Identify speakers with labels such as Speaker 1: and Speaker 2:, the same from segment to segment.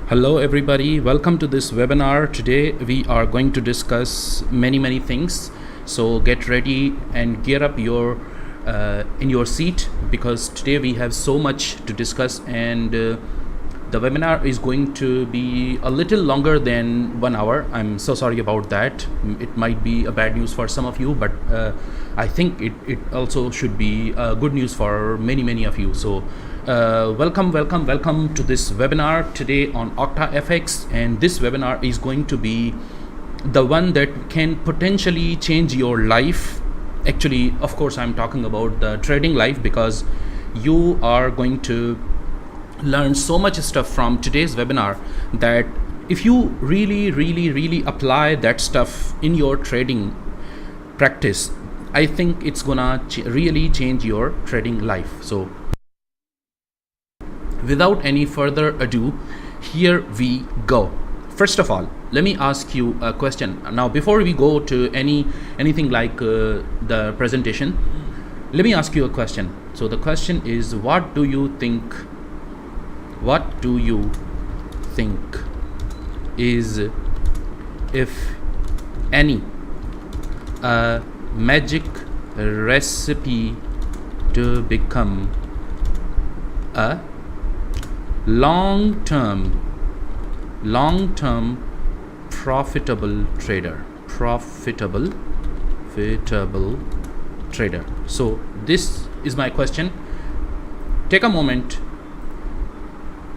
Speaker 1: Hello everybody, welcome to this webinar. Today we are going to discuss many things. So get ready and gear up your in your seat, because today we have so much to discuss, and the webinar is going to be a little longer than 1 hour. I'm so sorry about that. It might be a bad news for some of you, but I think it also should be good news for many of you. So welcome to this webinar today on OctaFX, and this webinar is going to be the one that can potentially change your life. Actually, of course, I'm talking about the trading life, because you are going to learn so much stuff from today's webinar that if you really apply that stuff in your trading practice, I think it's gonna really change your trading life. So without any further ado, here we go. First of all, let me ask you a question. Now, before we go to anything like the presentation, let me ask you a question. So the question is, what do you think is, if any, a magic recipe to become a long-term profitable trader? So this is my question. Take a moment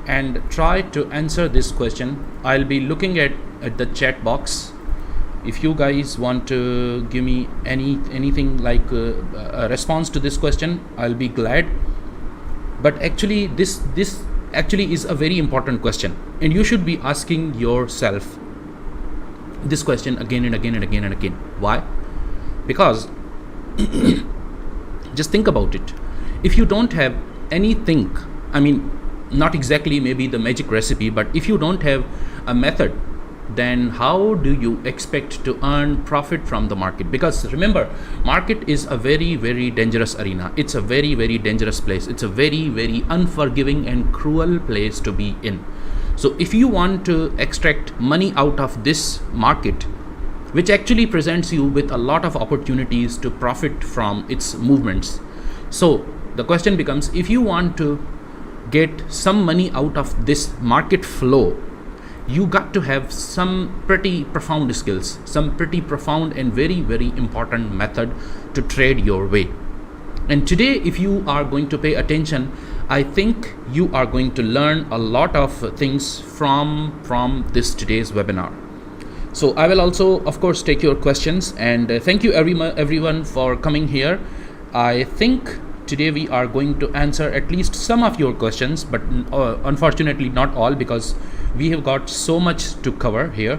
Speaker 1: and try to answer this question. I'll be looking at the chat box. If you guys want to give me anything like a response to this question, I'll be glad. But actually this actually is a very important question, and you should be asking yourself this question again and again. Why? Because just think about it. If you don't have anything, I mean, not exactly maybe the magic recipe, but if you don't have a method, then how do you expect to earn profit from the market? Because remember, market is a very dangerous arena. It's a very dangerous place. It's a very unforgiving and cruel place to be in. So if you want to extract money out of this market, which actually presents you with a lot of opportunities to profit from its movements, so the question becomes, if you want to get some money out of this market flow, you got to have some pretty profound skills, some pretty profound and very important method to trade your way. And today, if you are going to pay attention, I think you are going to learn a lot of things from this today's webinar. So I will also, of course, take your questions, and thank you everyone for coming here. I think today we are going to answer at least some of your questions, but unfortunately not all, because we have got so much to cover here.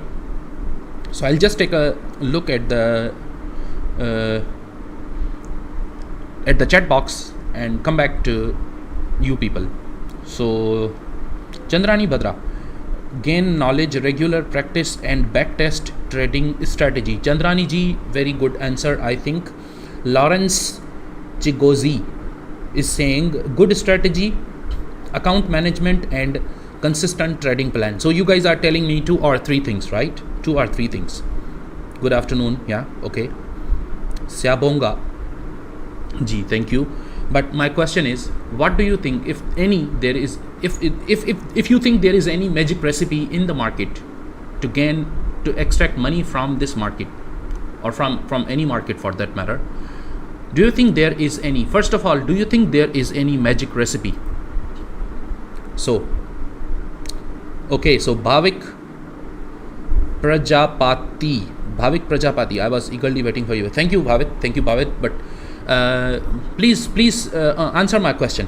Speaker 1: So I'll just take a look at the chat box and come back to you people. So Chandrani Badra, gain knowledge, regular practice and backtest trading strategy. Chandrani ji, very good answer, I think. Lawrence Chigozi is saying good strategy, account management and consistent trading plan. So you guys are telling me 2 or 3 things, right? 2 or 3 things. Good afternoon. Yeah, okay. Syabonga ji, thank you. But my question is, what do you think, if any, there is, if you think there is any magic recipe in the market to extract money from this market, or from any market for that matter? Do you think there is any? First of all, do you think there is any magic recipe? So, okay, so Bhavik Prajapati, I was eagerly waiting for you. Thank you, Bhavik. But please answer my question.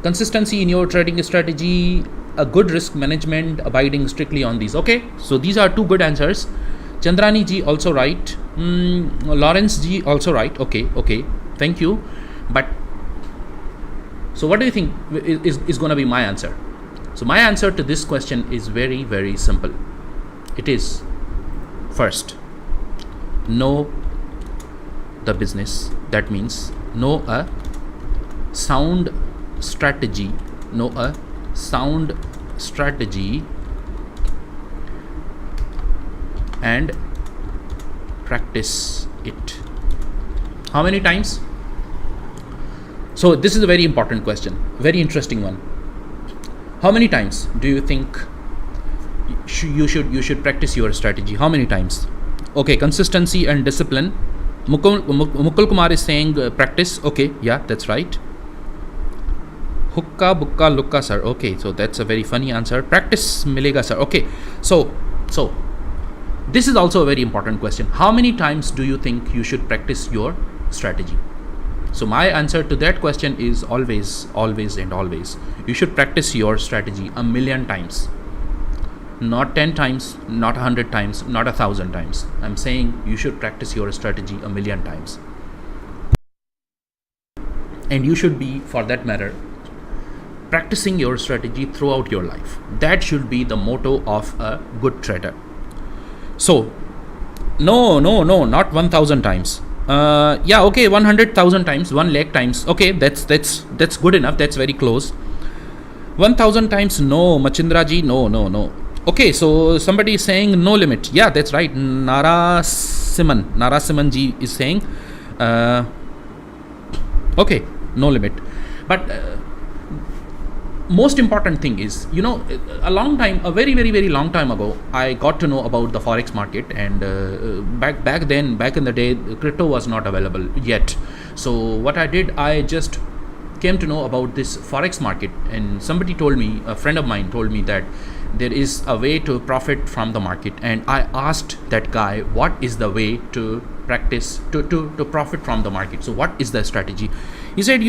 Speaker 1: Consistency in your trading strategy, a good risk management, abiding strictly on these. Okay, so these are 2 good answers. Chandrani ji also right. Lawrence ji also right. Okay, thank you. But so what do you think is going to be my answer? So my answer to this question is very simple. It is, first, know the business. That means know a sound strategy and practice it. How many times? So this is a very important question, very interesting one. How many times do you think you should practice your strategy? How many times? Okay, consistency and discipline. Mukul Kumar is saying practice. Okay, yeah, that's right. Hukka bukka lukka sir. Okay, so that's a very funny answer. Practice milega sir. Okay, so this is also a very important question. How many times do you think you should practice your strategy? So my answer to that question is always, always and always. You should practice your strategy 1,000,000 times. Not 10 times, not 100 times, not 1,000 times. I'm saying you should practice your strategy 1,000,000 times. And you should be, for that matter, practicing your strategy throughout your life. That should be the motto of a good trader. So, no, not 1,000 times. Yeah, okay, 100,000 times, 1 lakh times. Okay, that's good enough. That's very close. 1,000 times, no, Machindra ji, no. Okay, so somebody is saying no limit. Yeah, that's right. Nara Simon ji is saying, okay, no limit. But most important thing is, a very long time ago, I got to know about the Forex market, and back in the day, crypto was not available yet. So what I did, I just came to know about this Forex market, and somebody told me, a friend of mine told me that there is a way to profit from the market, and I asked that guy, what is the way to practice to profit from the market? So what is the strategy? He said,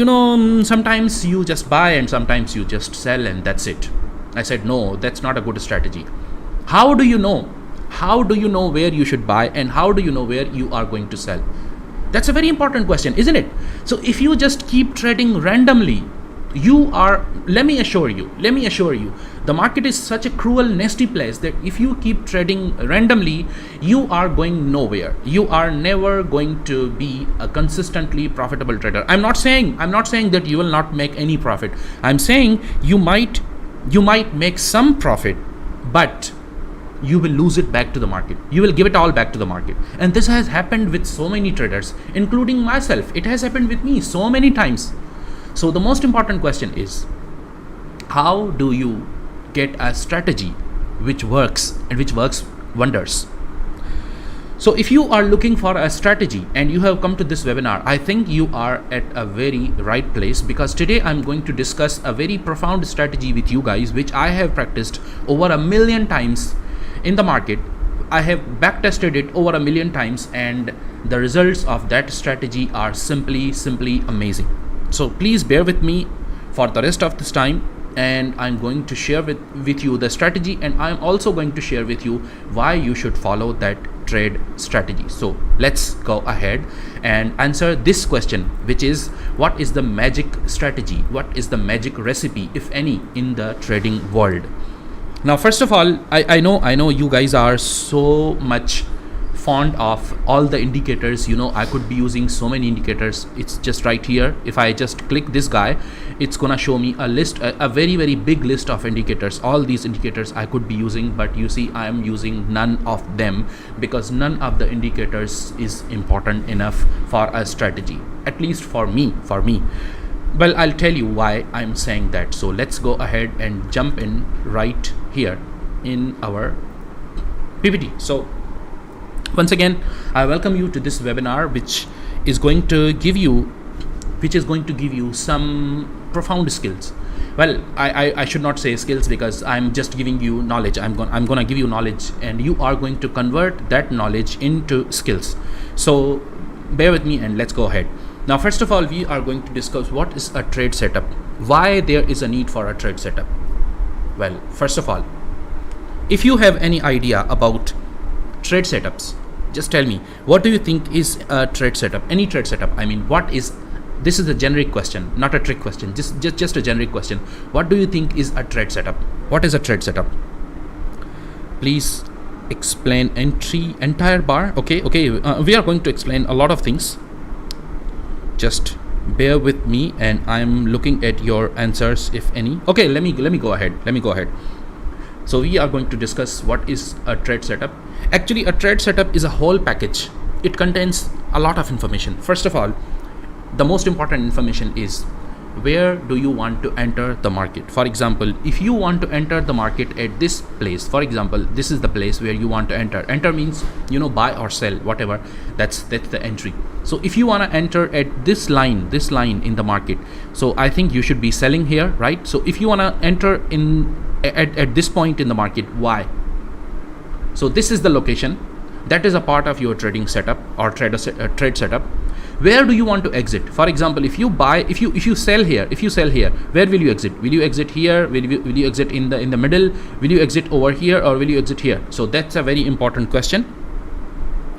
Speaker 1: sometimes you just buy and sometimes you just sell, and that's it. I said, no, that's not a good strategy. How do you know where you should buy, and how do you know where you are going to sell? That's a very important question, isn't it? So if you just keep trading randomly, let me assure you, the market is such a cruel, nasty place that if you keep trading randomly, you are going nowhere. You are never going to be a consistently profitable trader. I'm not saying that you will not make any profit. I'm saying you might make some profit, but you will lose it back to the market. You will give it all back to the market. And this has happened with so many traders, including myself. It has happened with me so many times. So the most important question is, how do you get a strategy which works and which works wonders? So if you are looking for a strategy and you have come to this webinar, I think you are at a very right place, because today I'm going to discuss a very profound strategy with you guys, which I have practiced over 1,000,000 times in the market. I have backtested it over 1,000,000 times, and the results of that strategy are simply amazing. So please bear with me for the rest of this time, and I'm going to share with you the strategy, and I'm also going to share with you why you should follow that trade strategy. So let's go ahead and answer this question, which is, what is the magic strategy? What is the magic recipe, if any, in the trading world? Now, first of all, I know you guys are so much fond of all the indicators. I could be using so many indicators. It's just right here. If I just click this guy, it's gonna show me a list, a very big list of indicators. All these indicators I could be using, but you see, I am using none of them, because none of the indicators is important enough for a strategy, at least for me. Well, I'll tell you why I'm saying that. So let's go ahead and jump in right here in our PPT. So once again, I welcome you to this webinar, which is going to give you some profound skills. Well, I should not say skills, because I'm just giving you knowledge. I'm gonna give you knowledge, and you are going to convert that knowledge into skills. So bear with me and let's go ahead. Now, first of all, we are going to discuss what is a trade setup, why there is a need for a trade setup. Well, first of all, if you have any idea about trade setups, just tell me, what do you think is a trade setup? Any trade setup. I mean, this is a generic question, not a trick question, just a generic question. What do you think is a trade setup? What is a trade setup? Please explain entire bar. Okay, we are going to explain a lot of things. Just bear with me, and I'm looking at your answers, if any. Okay, let me go ahead. So we are going to discuss what is a trade setup. Actually, a trade setup is a whole package. It contains a lot of information. First of all, the most important information is where do you want to enter the market. For example, if you want to enter the market at this place, for example, this is the place where you want to enter means, you know, buy or sell, whatever, that's the entry. So if you want to enter at this line in the market, so I think you should be selling here, right? So if you want to enter in at this point in the market, why? So this is the location. That is a part of your trading setup or trade setup. Where do you want to exit? For example, if you sell here, where will you exit? Will you exit here? Will you exit in the middle? Will you exit over here, or will you exit here? So that's a very important question.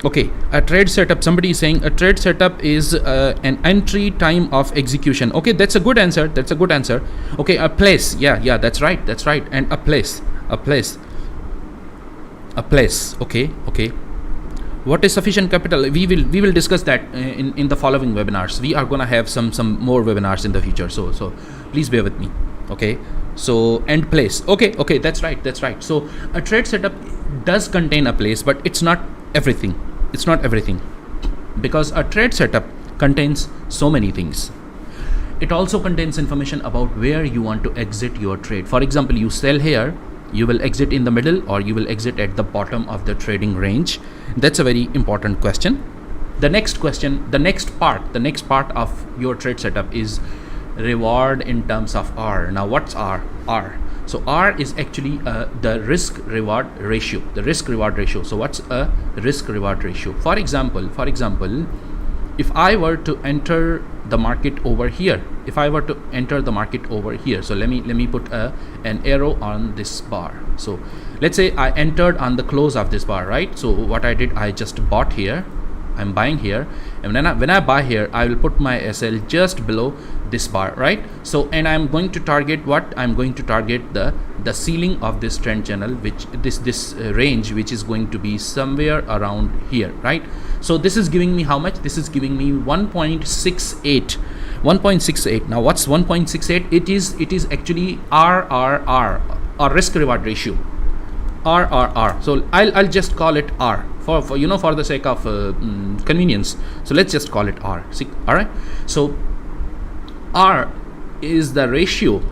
Speaker 1: Okay, a trade setup. Somebody is saying a trade setup is an entry time of execution. Okay, that's a good answer. Okay, a place. Yeah, that's right. And a place. Okay. What is sufficient capital? We will discuss that in the following webinars. We are gonna have some more webinars in the future. So please bear with me. Okay. So and place. Okay. That's right. So a trade setup does contain a place, but it's not everything. Because a trade setup contains so many things. It also contains information about where you want to exit your trade. For example, you sell here, you will exit in the middle, or you will exit at the bottom of the trading range. That's a very important question. The next part of your trade setup is reward in terms of R. Now what's R? So R is actually the risk reward ratio. So what's a risk reward ratio? For example, if I were to enter the market over here, so let me put an arrow on this bar. So let's say I entered on the close of this bar, right? So what I did, I just bought here, I'm buying here, and when I buy here, I will put my SL just below this bar, right? So and I'm going to target what? I'm going to target the ceiling of this trend channel, which this range, which is going to be somewhere around here, right? So this is giving me how much? This is giving me 1.68. Now what's 1.68? It is actually RRR, or risk reward ratio. RRR. So I'll just call it R for the sake of convenience. So let's just call it R. See, all right. So R is the ratio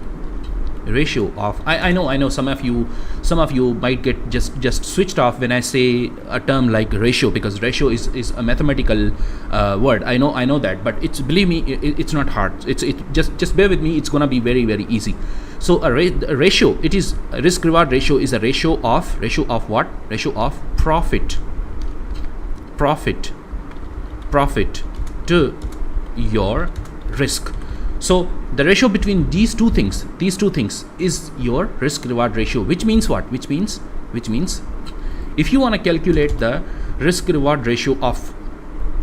Speaker 1: of, I know some of you might get just switched off when I say a term like ratio, because ratio is a mathematical word. I know that, but believe me, it's not hard. Just bear with me. It's gonna be very, very easy. So a ratio, it is a risk reward ratio, is a ratio of what? Ratio of profit to your risk. So the ratio between these two things is your risk reward ratio, which means what? Which means if you want to calculate the risk reward ratio of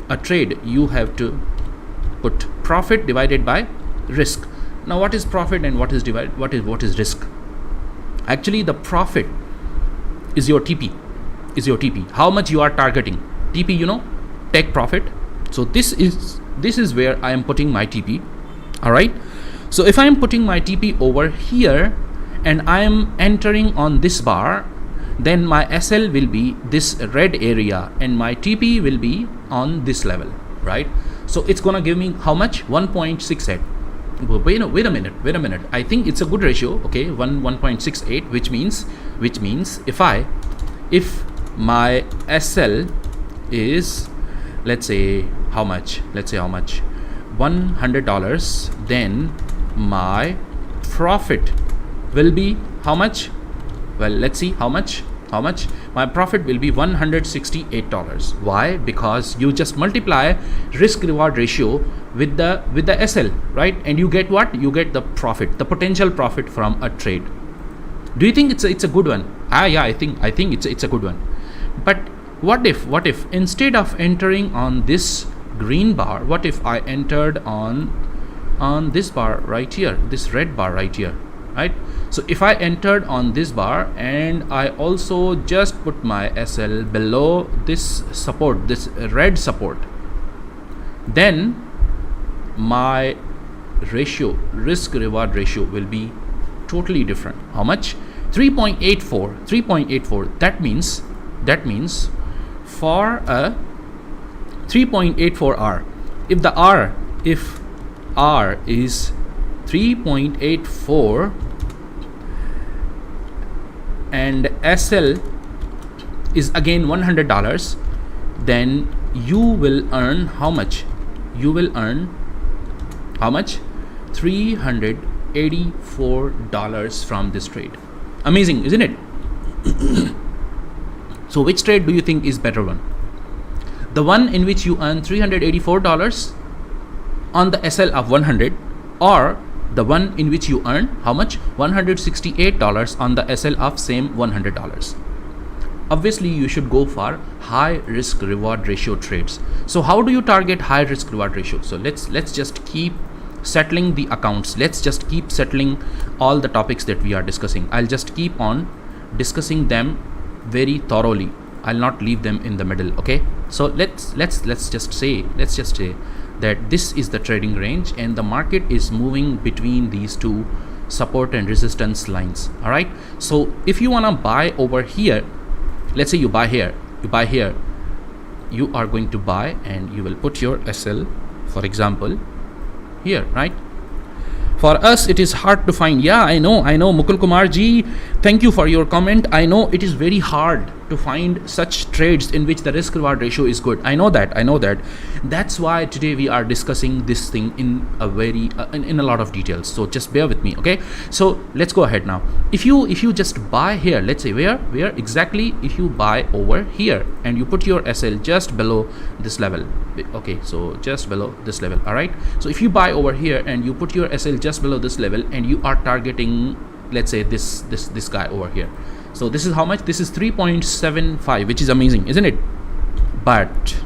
Speaker 1: a trade, you have to put profit divided by risk. Now what is profit and what is risk? Actually, the profit is your TP. How much you are targeting. TP, take profit. So this is where I am putting my TP. All right. So if I am putting my TP over here and I am entering on this bar, then my SL will be this red area and my TP will be on this level, right? So it's gonna give me how much? 1.68. Wait a minute. I think it's a good ratio. Okay, 1.68, which means if my SL is, let's say how much? $100, then my profit will be how much? Well, let's see how much. My profit will be $168. Why? Because you just multiply risk reward ratio with the SL, right? And you get what? You get the profit, the potential profit from a trade. Do you think it's a good one? Yeah, I think it's a good one. But what if instead of entering on this green bar, what if I entered on this bar right here, this red bar right here, right? So if I entered on this bar and I also just put my SL below this support, this red support, then my ratio, risk reward ratio, will be totally different. How much? 3.84. That means for a 3.84 R, if R is 3.84 and SL is again $100, then you will earn how much? You will earn how much? $384 from this trade. Amazing, isn't it? So which trade do you think is better one? The one in which you earn $384 on the SL of 100, or the one in which you earn how much? $168 on the SL of same $100. Obviously you should go for high risk reward ratio trades. So how do you target high risk reward ratio? So let's just keep settling the accounts. Let's just keep settling all the topics that we are discussing. I'll just keep on discussing them very thoroughly. I'll not leave them in the middle. Okay, so let's just say that this is the trading range and the market is moving between these two support and resistance lines. All right, so if you want to buy over here, let's say you buy here, you are going to buy and you will put your SL, for example, here, right? For us, it is hard to find. Yeah, I know, Mukul Kumar ji, thank you for your comment. I know it is very hard to find such trades in which the risk reward ratio is good. I know that. That's why today we are discussing this thing in a very in a lot of details. So just bear with me, okay? So let's go ahead now. If you just buy here, let's say where exactly, if you buy over here and you put your SL just below this level, okay, so just below this level. All right, so if you buy over here and you put your SL just below this level and you are targeting, let's say this guy over here, so this is how much? This is 3.75, which is amazing, isn't it? But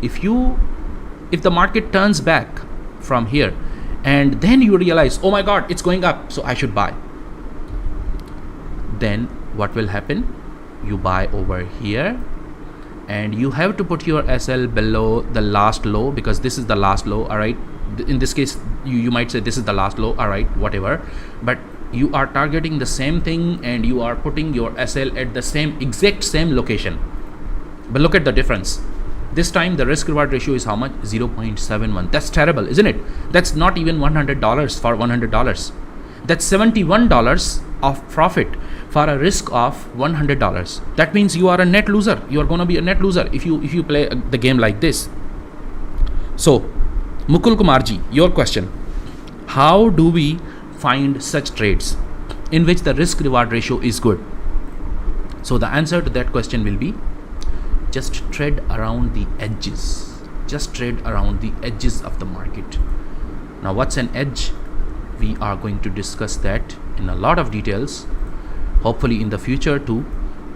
Speaker 1: if the market turns back from here and then you realize, oh my god, it's going up, so I should buy, then what will happen? You buy over here and you have to put your SL below the last low, because this is the last low. All right, in this case you might say this is the last low. All right, whatever, but you are targeting the same thing and you are putting your SL at the exact same location. But look at the difference. This time the risk reward ratio is how much? 0.71. That's terrible, isn't it? That's not even $100 for $100. That's $71 of profit for a risk of $100. That means you are a net loser. You are going to be a net loser if you play the game like this. So Mukul Kumarji, your question: how do we find such trades in which the risk reward ratio is good? So the answer to that question will be, just trade around the edges. Just trade around the edges of the market. Now what's an edge? We are going to discuss that in a lot of details, hopefully in the future too,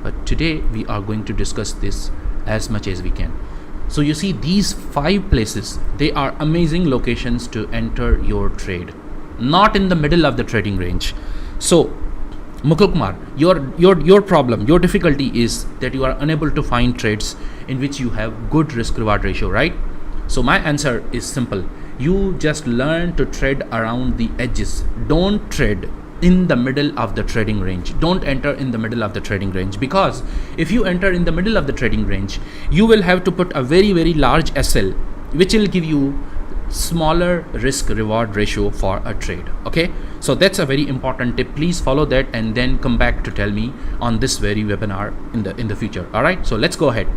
Speaker 1: but today we are going to discuss this as much as we can. So you see, these 5 places, they are amazing locations to enter your trade, not in the middle of the trading range. So Mukul Kumar, your problem, your difficulty is that you are unable to find trades in which you have good risk reward ratio, right? So my answer is simple. You just learn to trade around the edges. Don't trade in the middle of the trading range. Don't enter in the middle of the trading range, because if you enter in the middle of the trading range, you will have to put a very, very large SL, which will give you smaller risk reward ratio for a trade. Okay, so that's a very important tip. Please follow that and then come back to tell me on this very webinar in the future. All right, so let's go ahead.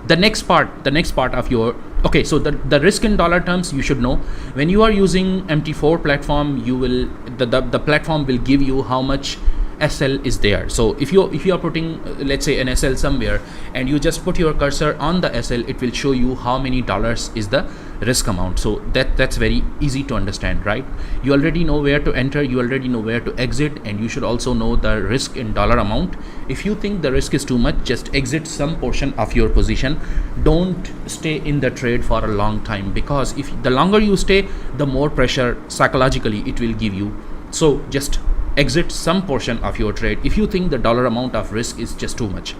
Speaker 1: The next part of your, okay, so the risk in dollar terms, you should know, when you are using MT4 platform, you will the platform will give you how much SL is there. So if you are putting, let's say, an SL somewhere and you just put your cursor on the SL, it will show you how many dollars is the risk amount. So that's very easy to understand, right? You already know where to enter, you already know where to exit, and you should also know the risk in dollar amount. If you think the risk is too much, just exit some portion of your position. Don't stay in the trade for a long time, because if the longer you stay, the more pressure psychologically it will give you. So just exit some portion of your trade if you think the dollar amount of risk is just too much.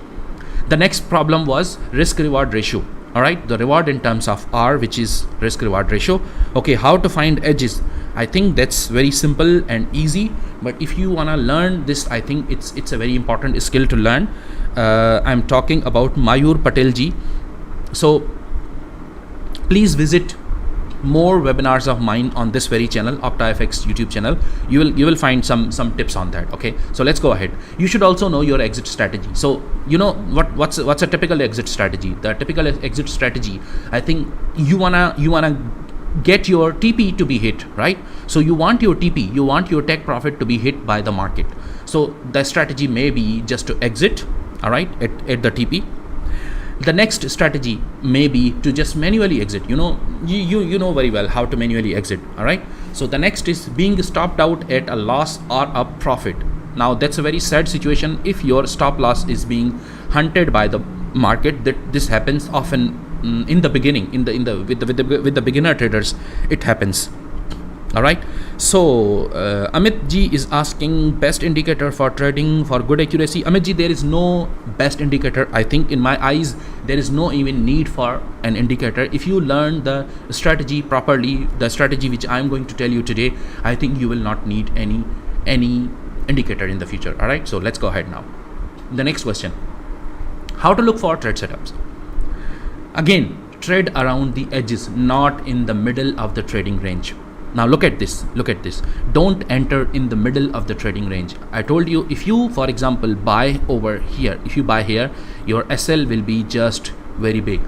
Speaker 1: The next problem was risk reward ratio. All right, the reward in terms of R, which is risk reward ratio. Okay, how to find edges? I think that's very simple and easy, but if you wanna learn this, I think it's a very important skill to learn. I'm talking about Mayur Patel ji. So please visit more webinars of mine on this very channel, OctaFX YouTube channel. You will find some tips on that. Okay, so let's go ahead. You should also know your exit strategy. So you know what's a typical exit strategy. The typical exit strategy, I think you wanna get your TP to be hit, right? So you want your TP, you want your take profit to be hit by the market. So the strategy may be just to exit, all right, at the TP. The next strategy may be to just manually exit. You know very well how to manually exit, all right? So the next is being stopped out at a loss or a profit. Now that's a very sad situation if your stop loss is being hunted by the market. That this happens often in the beginning, with the beginner traders, it happens. All right. So Amit ji is asking best indicator for trading for good accuracy. Amit ji, there is no best indicator. I think in my eyes there is no even need for an indicator. If you learn the strategy properly, the strategy which I am going to tell you today, I think you will not need any indicator in the future. All right. So let's go ahead now. The next question: how to look for trade setups? Again, trade around the edges, not in the middle of the trading range. Now look at this. Don't enter in the middle of the trading range. I told you, if you, for example, buy over here, if you buy here, your SL will be just very big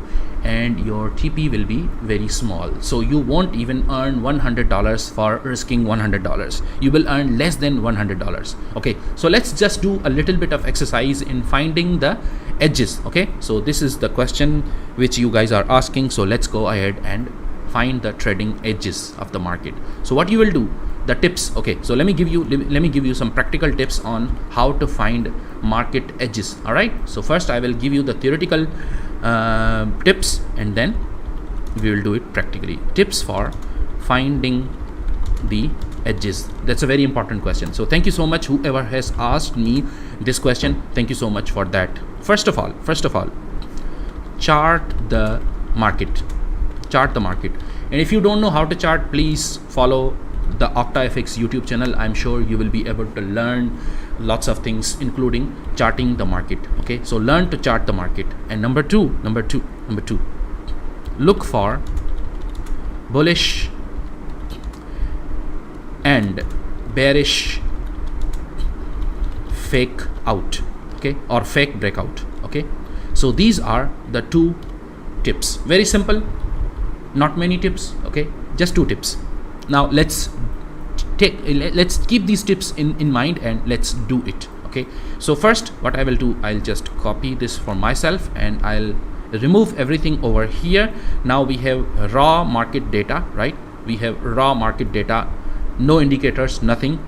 Speaker 1: and your TP will be very small. So you won't even earn $100 for risking $100. You will earn less than $100. Okay, so let's just do a little bit of exercise in finding the edges. Okay, so this is the question which you guys are asking. So let's go ahead and find the trading edges of the market. So what you will do, the tips. Okay, so let me give you some practical tips on how to find market edges. All right, so first I will give you the theoretical tips and then we will do it practically. Tips for finding the edges. That's a very important question. So thank you so much whoever has asked me this question. Thank you so much for that. First of all, chart the market. And if you don't know how to chart, please follow the OctaFX YouTube channel. I'm sure you will be able to learn lots of things, including charting the market. Okay, so learn to chart the market. And number two, look for bullish and bearish fake out, okay, or fake breakout. Okay, so these are the two tips. Very simple, not many tips. Okay, just two tips. Now let's keep these tips in mind and let's do it. Okay, so first what I will do, I'll just copy this for myself and I'll remove everything over here. Now we have raw market data, right? We have raw market data, no indicators, nothing.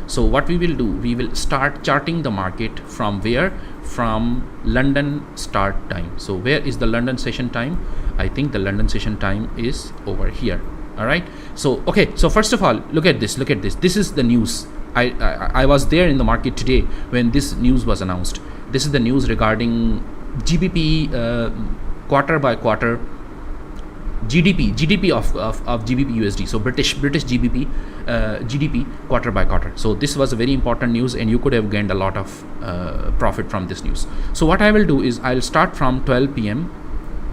Speaker 1: So what we will do, we will start charting the market from where? From London start time. So where is the London session time? I think the London session time is over here. All right, so okay, so first of all, look at this. This is the news. I was there in the market today when this news was announced. This is the news regarding GBP quarter by quarter GDP of GBP USD. So British GBP GDP quarter by quarter. So this was a very important news and you could have gained a lot of profit from this news. So what I will do is I'll start from 12 p.m.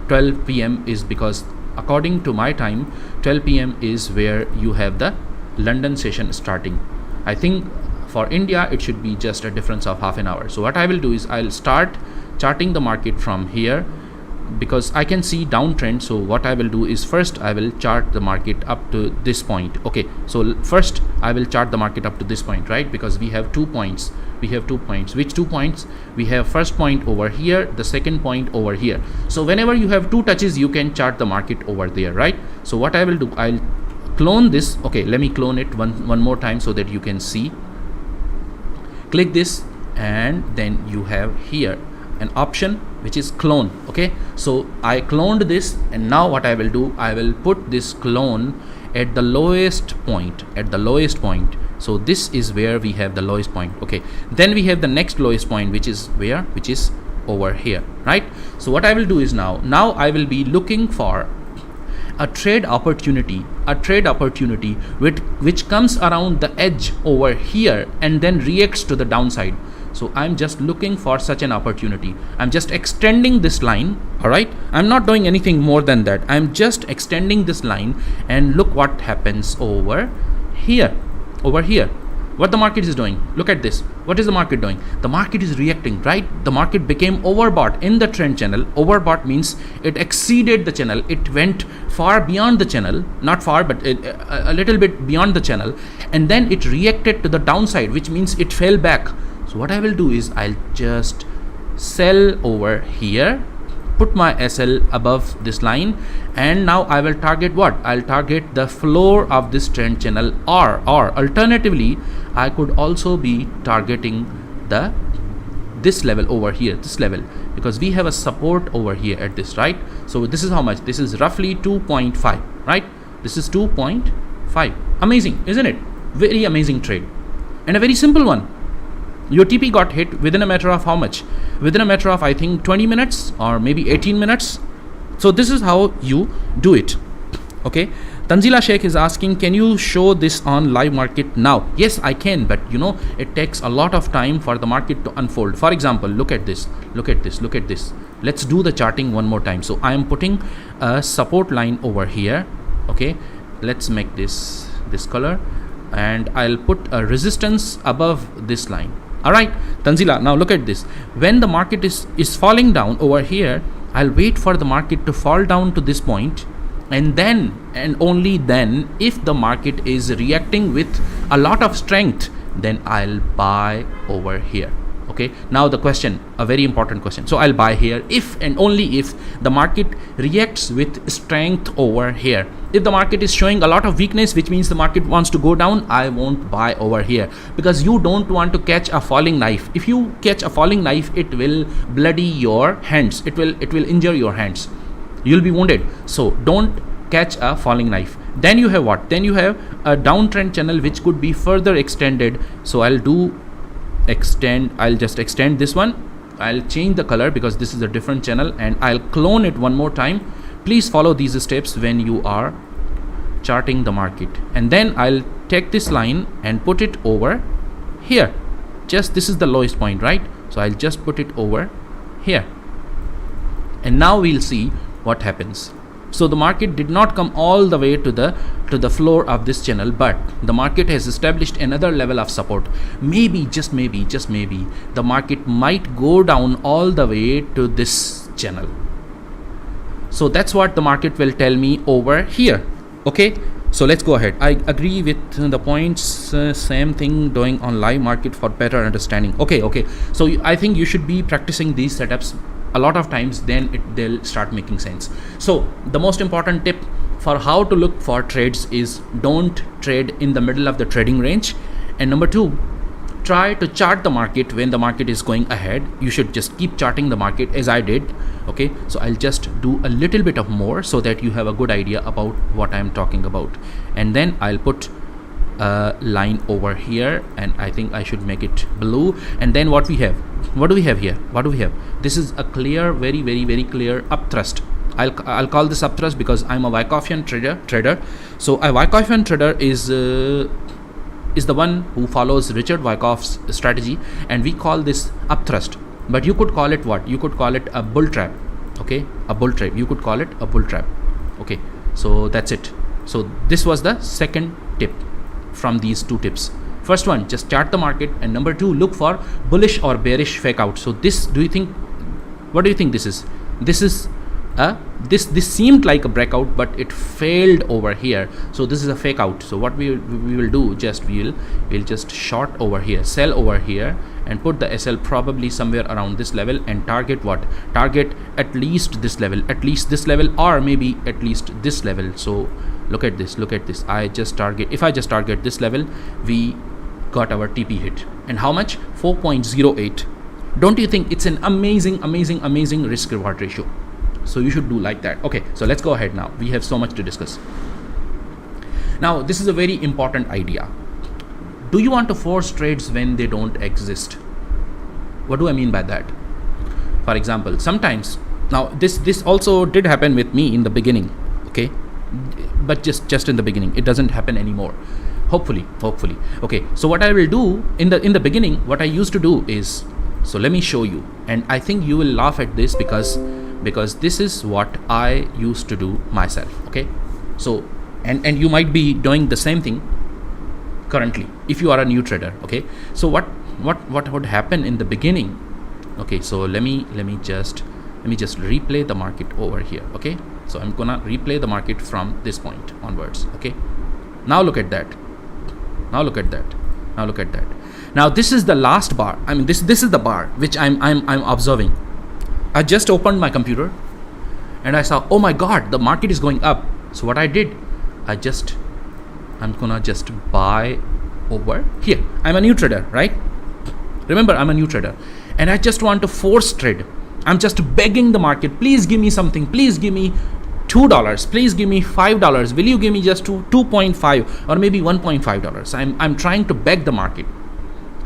Speaker 1: 12 p.m. is because according to my time, 12 p.m. is where you have the London session starting. I think for India it should be just a difference of half an hour. So what I will do is I'll start charting the market from here because I can see downtrend. So what I will do is first I will chart the market up to this point. Okay, so first I will chart the market up to this point, right? Because we have 2 points. Which 2 points? We have first point over here, the second point over here. So whenever you have two touches, you can chart the market over there, right? So what I will do, I'll clone this. Okay, let me clone it one more time so that you can see. Click this and then you have here an option which is clone. Okay, so I cloned this and now what I will do, I will put this clone at the lowest point, so this is where we have the lowest point. Okay, then we have the next lowest point, which is where? Which is over here, right? So what I will do is now I will be looking for a trade opportunity, which comes around the edge over here and then reacts to the downside. So I'm just looking for such an opportunity. I'm just extending this line. All right, I'm not doing anything more than that. I'm just extending this line, and look what happens over here. What the market is doing, look at this. What is the market doing? The market is reacting, right? The market became overbought in the trend channel. Overbought means it exceeded the channel. It went far beyond the channel, not far, but a little bit beyond the channel, and then it reacted to the downside, which means it fell back. So what I will do is I'll just sell over here, put my SL above this line, and now I will target what? I'll target the floor of this trend channel, or alternatively I could also be targeting this level over here, this level, because we have a support over here at this, right? So this is how much? This is roughly 2.5, right? This is 2.5. Amazing, isn't it? Very amazing trade, and a very simple one. Your TP got hit within a matter of how much? Within a matter of, I think, 20 minutes or maybe 18 minutes. So this is how you do it. Okay. Tanzila Sheikh is asking, can you show this on live market now? Yes, I can, but it takes a lot of time for the market to unfold. For example, look at this. Let's do the charting one more time. So I am putting a support line over here. Okay. Let's make this color, and I'll put a resistance above this line. All right, Tanzila, now look at this. When the market is falling down over here, I'll wait for the market to fall down to this point, and then and only then, if the market is reacting with a lot of strength, then I'll buy over here. Okay, now the question, a very important question. So I'll buy here if and only if the market reacts with strength over here. If the market is showing a lot of weakness, which means the market wants to go down, I won't buy over here, because you don't want to catch a falling knife. If you catch a falling knife, it will bloody your hands. It will injure your hands. You'll be wounded. So don't catch a falling knife. Then you have what? Then you have a downtrend channel which could be further extended. So I'll just extend this one. I'll change the color because this is a different channel, and I'll clone it one more time. Please follow these steps when you are charting the market, and then I'll take this line and put it over here. Just this is the lowest point, right? So I'll just put it over here, and now we'll see what happens. So the market did not come all the way to the floor of this channel, but the market has established another level of support. Maybe, just maybe, the market might go down all the way to this channel. So that's what the market will tell me over here. Okay, so let's go ahead. I agree with the points. Same thing doing on live market for better understanding. Okay. So I think you should be practicing these setups a lot of times, then they'll start making sense. So the most important tip for how to look for trades is don't trade in the middle of the trading range. And number two, try to chart the market when the market is going ahead. You should just keep charting the market as I did. Okay, so I'll just do a little bit of more so that you have a good idea about what I'm talking about. And then I'll put a line over here, and I think I should make it blue. And then what do we have here? This is a clear, very clear upthrust. I'll call this upthrust because I'm a Wyckoffan trader. So a Wyckoffan trader is the one who follows Richard Wyckoff's strategy, and we call this upthrust. But you could call it what? You could call it a bull trap. Okay, a bull trap. You could call it a bull trap. Okay, so that's it. So this was the second tip from these two tips. First one, just chart the market, and number two, look for bullish or bearish fake out. So this, what do you think this is? This is this seemed like a breakout, but it failed over here. So this is a fake out. So what we will do, we'll just short over here, sell over here, and put the SL probably somewhere around this level, and target what? Target at least this level, or maybe at least this level. So look at this. If I just target this level, we got our TP hit. And how much? 4.08. Don't you think it's an amazing risk reward ratio? So you should do like that. Okay, so let's go ahead now. We have so much to discuss. Now, this is a very important idea. Do you want to force trades when they don't exist? What do I mean by that? For example, sometimes, now this also did happen with me in the beginning. Okay, but just in the beginning. It doesn't happen anymore. Hopefully. Okay, so what I will do in the beginning, what I used to do is, so let me show you, and I think you will laugh at this because this is what I used to do myself. Okay, so and you might be doing the same thing currently if you are a new trader. Okay, so what would happen in the beginning? Okay, so let me just replay the market over here. Okay, so I'm gonna replay the market from this point onwards. Okay, now look at that. Now look at that. Now this is the last bar. I mean, this is the bar which I'm observing. I just opened my computer and I saw, oh my god, the market is going up. So what I did, I'm gonna just buy over here. I'm a new trader, right? Remember, I'm a new trader, and I just want to force trade. I'm just begging the market, please give me something. Please give me $2. Please give me $5. Will you give me just 2.5 or maybe $1.5? I'm trying to beg the market.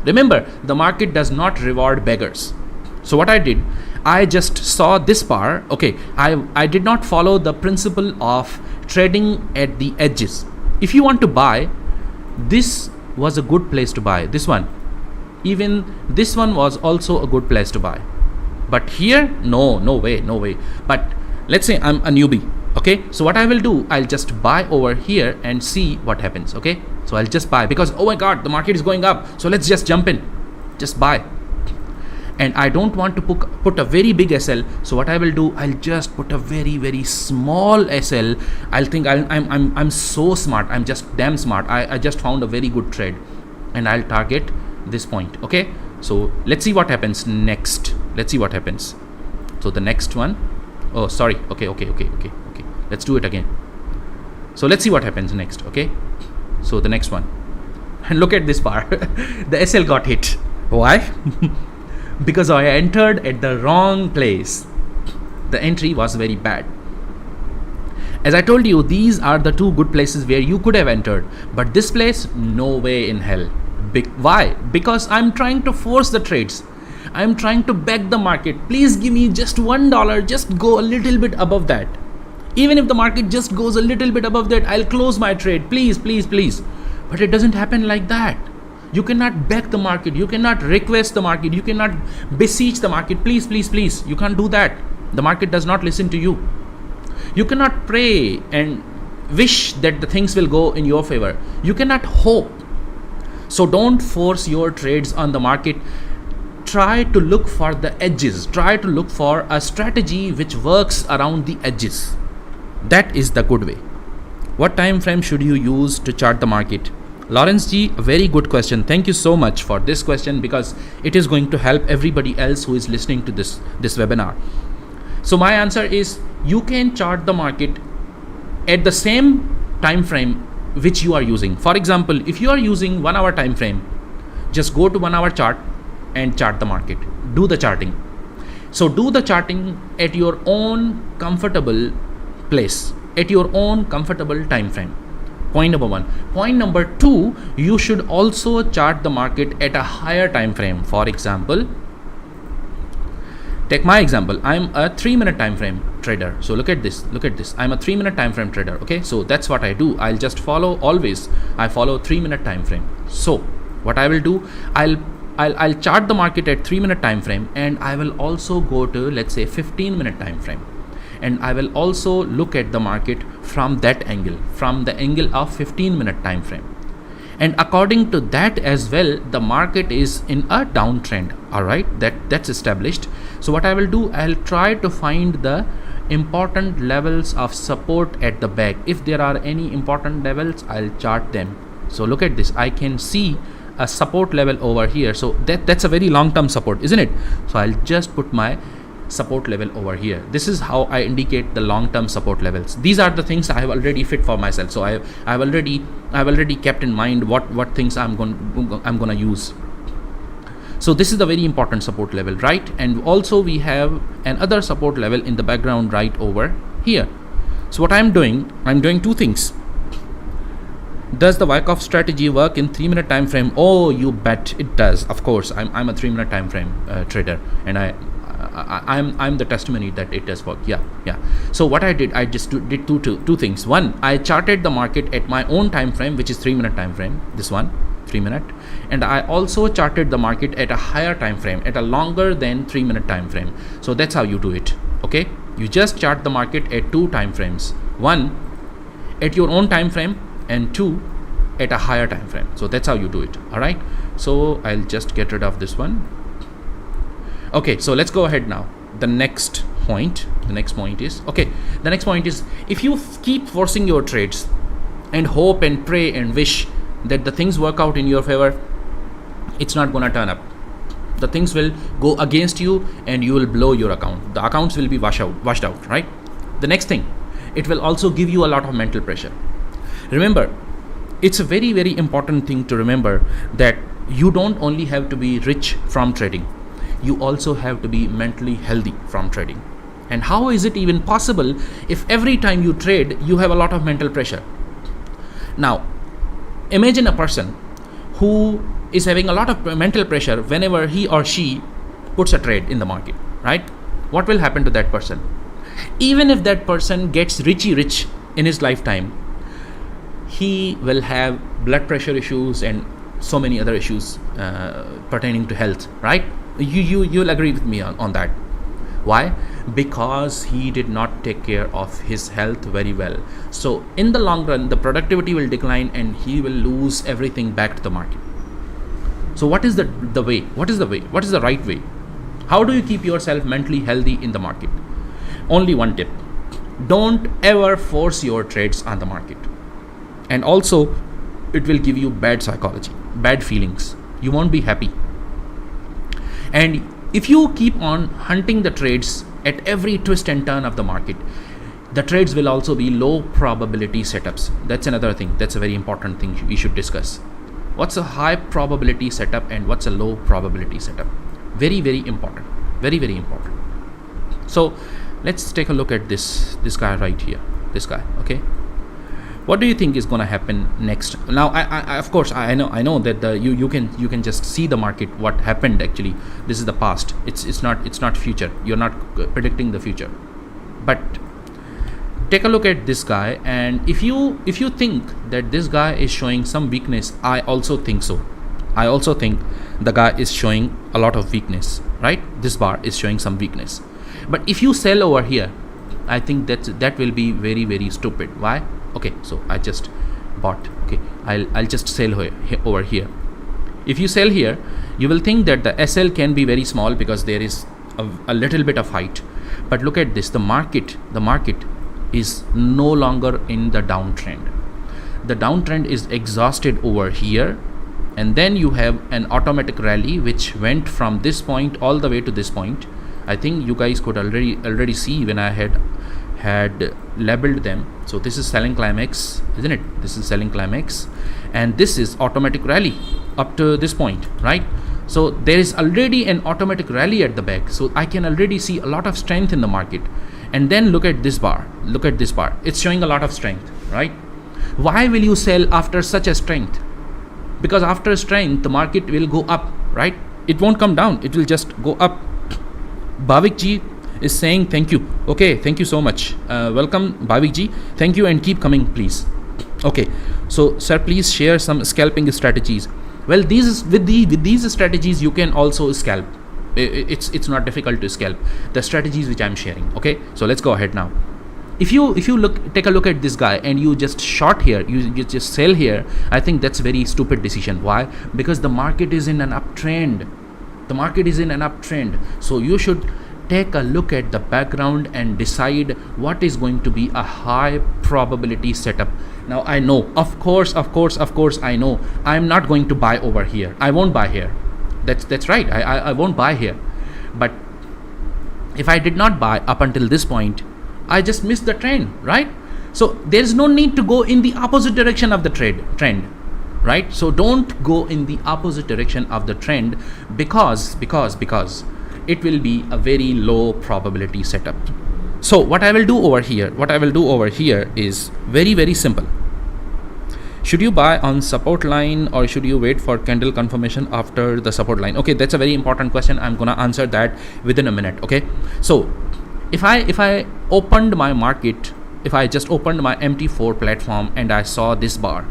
Speaker 1: Remember, the market does not reward beggars. So what I did, I just saw this bar. Okay, I did not follow the principle of trading at the edges. If you want to buy, this was a good place to buy. This one, even this one was also a good place to buy. But here, no way. But let's say I'm a newbie. Okay, so what I will do, I'll just buy over here and see what happens. Okay, so I'll just buy because, oh my god, the market is going up, so let's just jump in, just buy. And I don't want to put a very big SL, so what I will do, I'll just put a very small SL. I'll think I'm so smart, I'm just damn smart. I just found a very good trade, and I'll target this point. Okay, so let's see what happens next. So the next one, oh sorry, okay, let's do it again. So let's see what happens next. Okay, so the next one, and look at this bar. The SL got hit. Why? Because I entered at the wrong place. The entry was very bad. As I told you, these are the two good places where you could have entered, but this place, no way in hell. Why? Because I'm trying to force the trades. I'm trying to beg the market, please give me just $1, just go a little bit above that. Even if the market just goes a little bit above that, I'll close my trade, please. But it doesn't happen like that. You cannot beg the market, you cannot request the market, you cannot beseech the market, please. You can't do that. The market does not listen to you. You cannot pray and wish that the things will go in your favor. You cannot hope. So don't force your trades on the market. Try to look for the edges. Try to look for a strategy which works around the edges. That is the good way. What time frame should you use to chart the market? Lawrence G, a very good question. Thank you so much for this question, because it is going to help everybody else who is listening to this webinar. So my answer is, you can chart the market at the same time frame which you are using. For example, if you are using 1 hour time frame, just go to 1 hour chart and chart the market. Do the charting. So do the charting at your own comfortable place, at your own comfortable time frame. Point number 1. Point number 2, you should also chart the market at a higher time frame. For example, take my example. I'm a 3-minute time frame trader. So look at this. I'm a 3-minute time frame trader. Okay, so that's what I do. I'll just follow, always I follow 3-minute time frame. So what I will do, I'll chart the market at 3-minute time frame, and I will also go to, let's say, 15-minute time frame, and I will also look at the market from that angle, from the angle of 15-minute time frame. And according to that as well, the market is in a downtrend. All right, that's established. So what I will do, I'll try to find the important levels of support at the back. If there are any important levels, I'll chart them. So look at this. I can see a support level over here. So that's a very long-term support, isn't it? So I'll just put my support level over here. This is how I indicate the long-term support levels. These are the things I have already fit for myself. So I've already kept in mind what things I'm gonna use. So this is the very important support level, right? And also we have another support level in the background right over here. So what I'm doing 2 things. Does the Wyckoff strategy work in 3-minute time frame? Oh, you bet it does. Of course, I'm a 3-minute time frame trader, and I'm the testimony that it does work. Yeah. So what I did, I just did two things. One, I charted the market at my own time frame, which is 3-minute time frame. This one, 3-minute, and I also charted the market at a higher time frame, at a longer than 3-minute time frame. So that's how you do it. Okay, you just chart the market at 2 time frames. One, at your own time frame, and 2, at a higher time frame. So that's how you do it. All right. So I'll just get rid of this one. Okay, so let's go ahead now. The next point is, if you keep forcing your trades and hope and pray and wish that the things work out in your favor, it's not gonna turn up. The things will go against you and you will blow your account. The accounts will be washed out, right? The next thing, it will also give you a lot of mental pressure. Remember, it's a very, very important thing to remember that you don't only have to be rich from trading, you also have to be mentally healthy from trading. And how is it even possible if every time you trade, you have a lot of mental pressure? Now, imagine a person who is having a lot of mental pressure whenever he or she puts a trade in the market, right? What will happen to that person? Even if that person gets rich in his lifetime, he will have blood pressure issues and so many other issues pertaining to health, right? You'll agree with me on that. Why? Because he did not take care of his health very well. So in the long run, the productivity will decline and he will lose everything back to the market. So what is the way? What is the way? What is the right way? How do you keep yourself mentally healthy in the market? Only one tip. Don't ever force your trades on the market. And also, it will give you bad psychology, bad feelings. You won't be happy. And if you keep on hunting the trades at every twist and turn of the market, the trades will also be low probability setups. That's another thing. That's a very important thing we should discuss. What's a high probability setup and what's a low probability setup? Very, very important. Very, very important. So let's take a look at this guy right here. This guy, okay? What do you think is going to happen next? Now, I of course I know that you can just see the market, what happened actually. This is the past. It's not future. You're not predicting the future. But take a look at this guy, and if you think that this guy is showing some weakness, I also think so. I also think the guy is showing a lot of weakness, right? This bar is showing some weakness. But if you sell over here, I think that will be very, very stupid. Why? Okay, so I just bought. Okay, I'll just sell over here. If you sell here, you will think that the SL can be very small because there is a little bit of height. But look at this. The market is no longer in the downtrend. The downtrend is exhausted over here, and then you have an automatic rally which went from this point all the way to this point. I think you guys could already see when I had labeled them. So this is selling climax, isn't it? This is selling climax, and this is automatic rally up to this point, right? So there is already an automatic rally at the back, so I can already see a lot of strength in the market. And then look at this bar, it's showing a lot of strength, right? Why will you sell after such a strength? Because after strength the market will go up, right? It won't come down, it will just go up. Bhavik ji is saying thank you. Okay, thank you so much. Welcome Bhavik ji. Thank you and keep coming, please. Okay, so sir, please share some scalping strategies. Well, with these strategies you can also scalp. It's not difficult to scalp the strategies which I'm sharing. Okay, so let's go ahead now. If you take a look at this guy and you just short here, you just sell here, I think that's a very stupid decision. Why? Because the market is in an uptrend. So you should take a look at the background and decide what is going to be a high probability setup. Now I know, of course I know I'm not going to buy over here. I won't buy here. That's right. I won't buy here. But if I did not buy up until this point, I just missed the trend, right? So there's no need to go in the opposite direction of the trend, right? So don't go in the opposite direction of the trend because it will be a very low probability setup. So what I will do over here is very, very simple. Should you buy on support line or should you wait for candle confirmation after the support line? Okay, that's a very important question. I'm gonna answer that within a minute. Okay, so if I opened my market, if I just opened my MT4 platform and I saw this bar,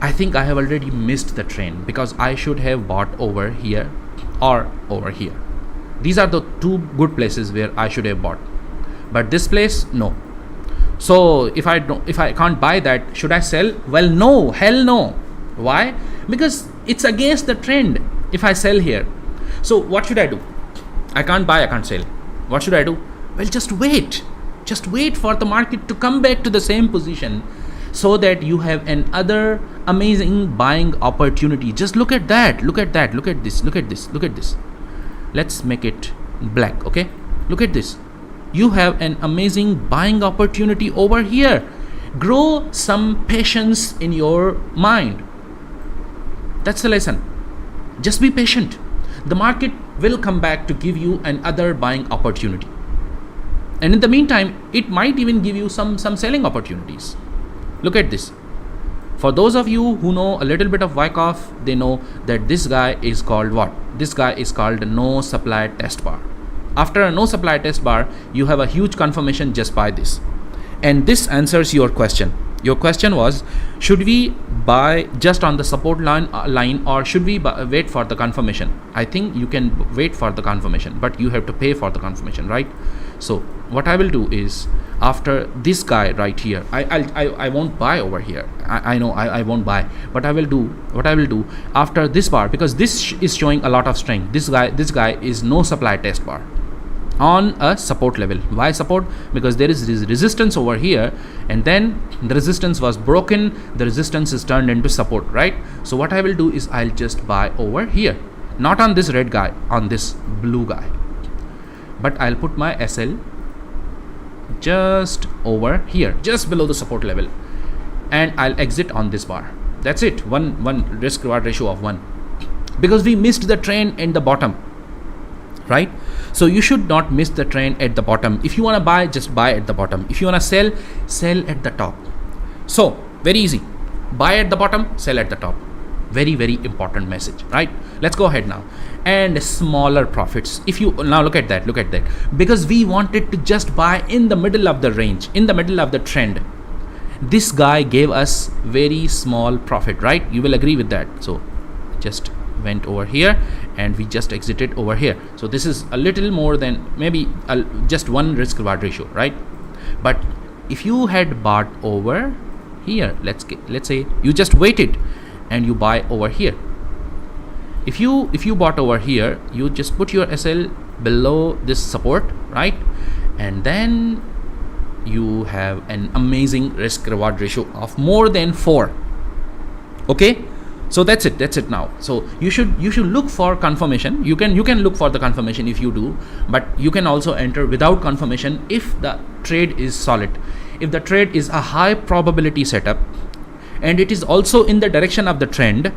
Speaker 1: I think I have already missed the trend because I should have bought over here or over here. These are the two good places where I should have bought, but this place, no. So if I can't buy that, should I sell? Well, no, hell no. Why? Because it's against the trend if I sell here. So what should I do? I can't buy, I can't sell. What should I do? Well, just wait for the market to come back to the same position so that you have another amazing buying opportunity. Just look at that, look at this. Let's make it black. Okay, look at this. You have an amazing buying opportunity over here. Grow some patience in your mind. That's the lesson. Just be patient. The market will come back to give you another buying opportunity. And in the meantime, it might even give you some selling opportunities. Look at this. For those of you who know a little bit of Wyckoff, they know that this guy is called what? This guy is called no supply test bar. After a no supply test bar, you have a huge confirmation just by this. And this answers your question. Your question was, should we buy just on the support line or should we wait for the confirmation? I think you can wait for the confirmation, but you have to pay for the confirmation, right? So what I will do is, after this guy right here, I won't buy over here. I know I won't buy, but what I will do after this bar, because this is showing a lot of strength. This guy is no supply test bar on a support level. Why support? Because there is resistance over here, and then the resistance was broken, the resistance is turned into support, right? So what I will do is I'll just buy over here, not on this red guy, on this blue guy, but I'll put my SL just over here, just below the support level, and I'll exit on this bar. That's it. One risk reward ratio of 1, because we missed the trend in the bottom, right? So you should not miss the trend at the bottom. If you want to buy, just buy at the bottom. If you want to sell at the top. So very easy. Buy at the bottom, sell at the top. Very, very important message, right? Let's go ahead now. And smaller profits. If you now look at that, because we wanted to just buy in the middle of the range, in the middle of the trend. This guy gave us very small profit, right? You will agree with that. So just went over here and we just exited over here. So this is a little more than maybe just 1 risk reward ratio, right? But if you had bought over here, let's say you just waited and you buy over here. If you bought over here, you just put your SL below this support, right? And then you have an amazing risk reward ratio of more than 4. Okay, so that's it now. So you should look for confirmation. You can look for the confirmation if you do, but you can also enter without confirmation if the trade is solid, if the trade is a high probability setup, and it is also in the direction of the trend,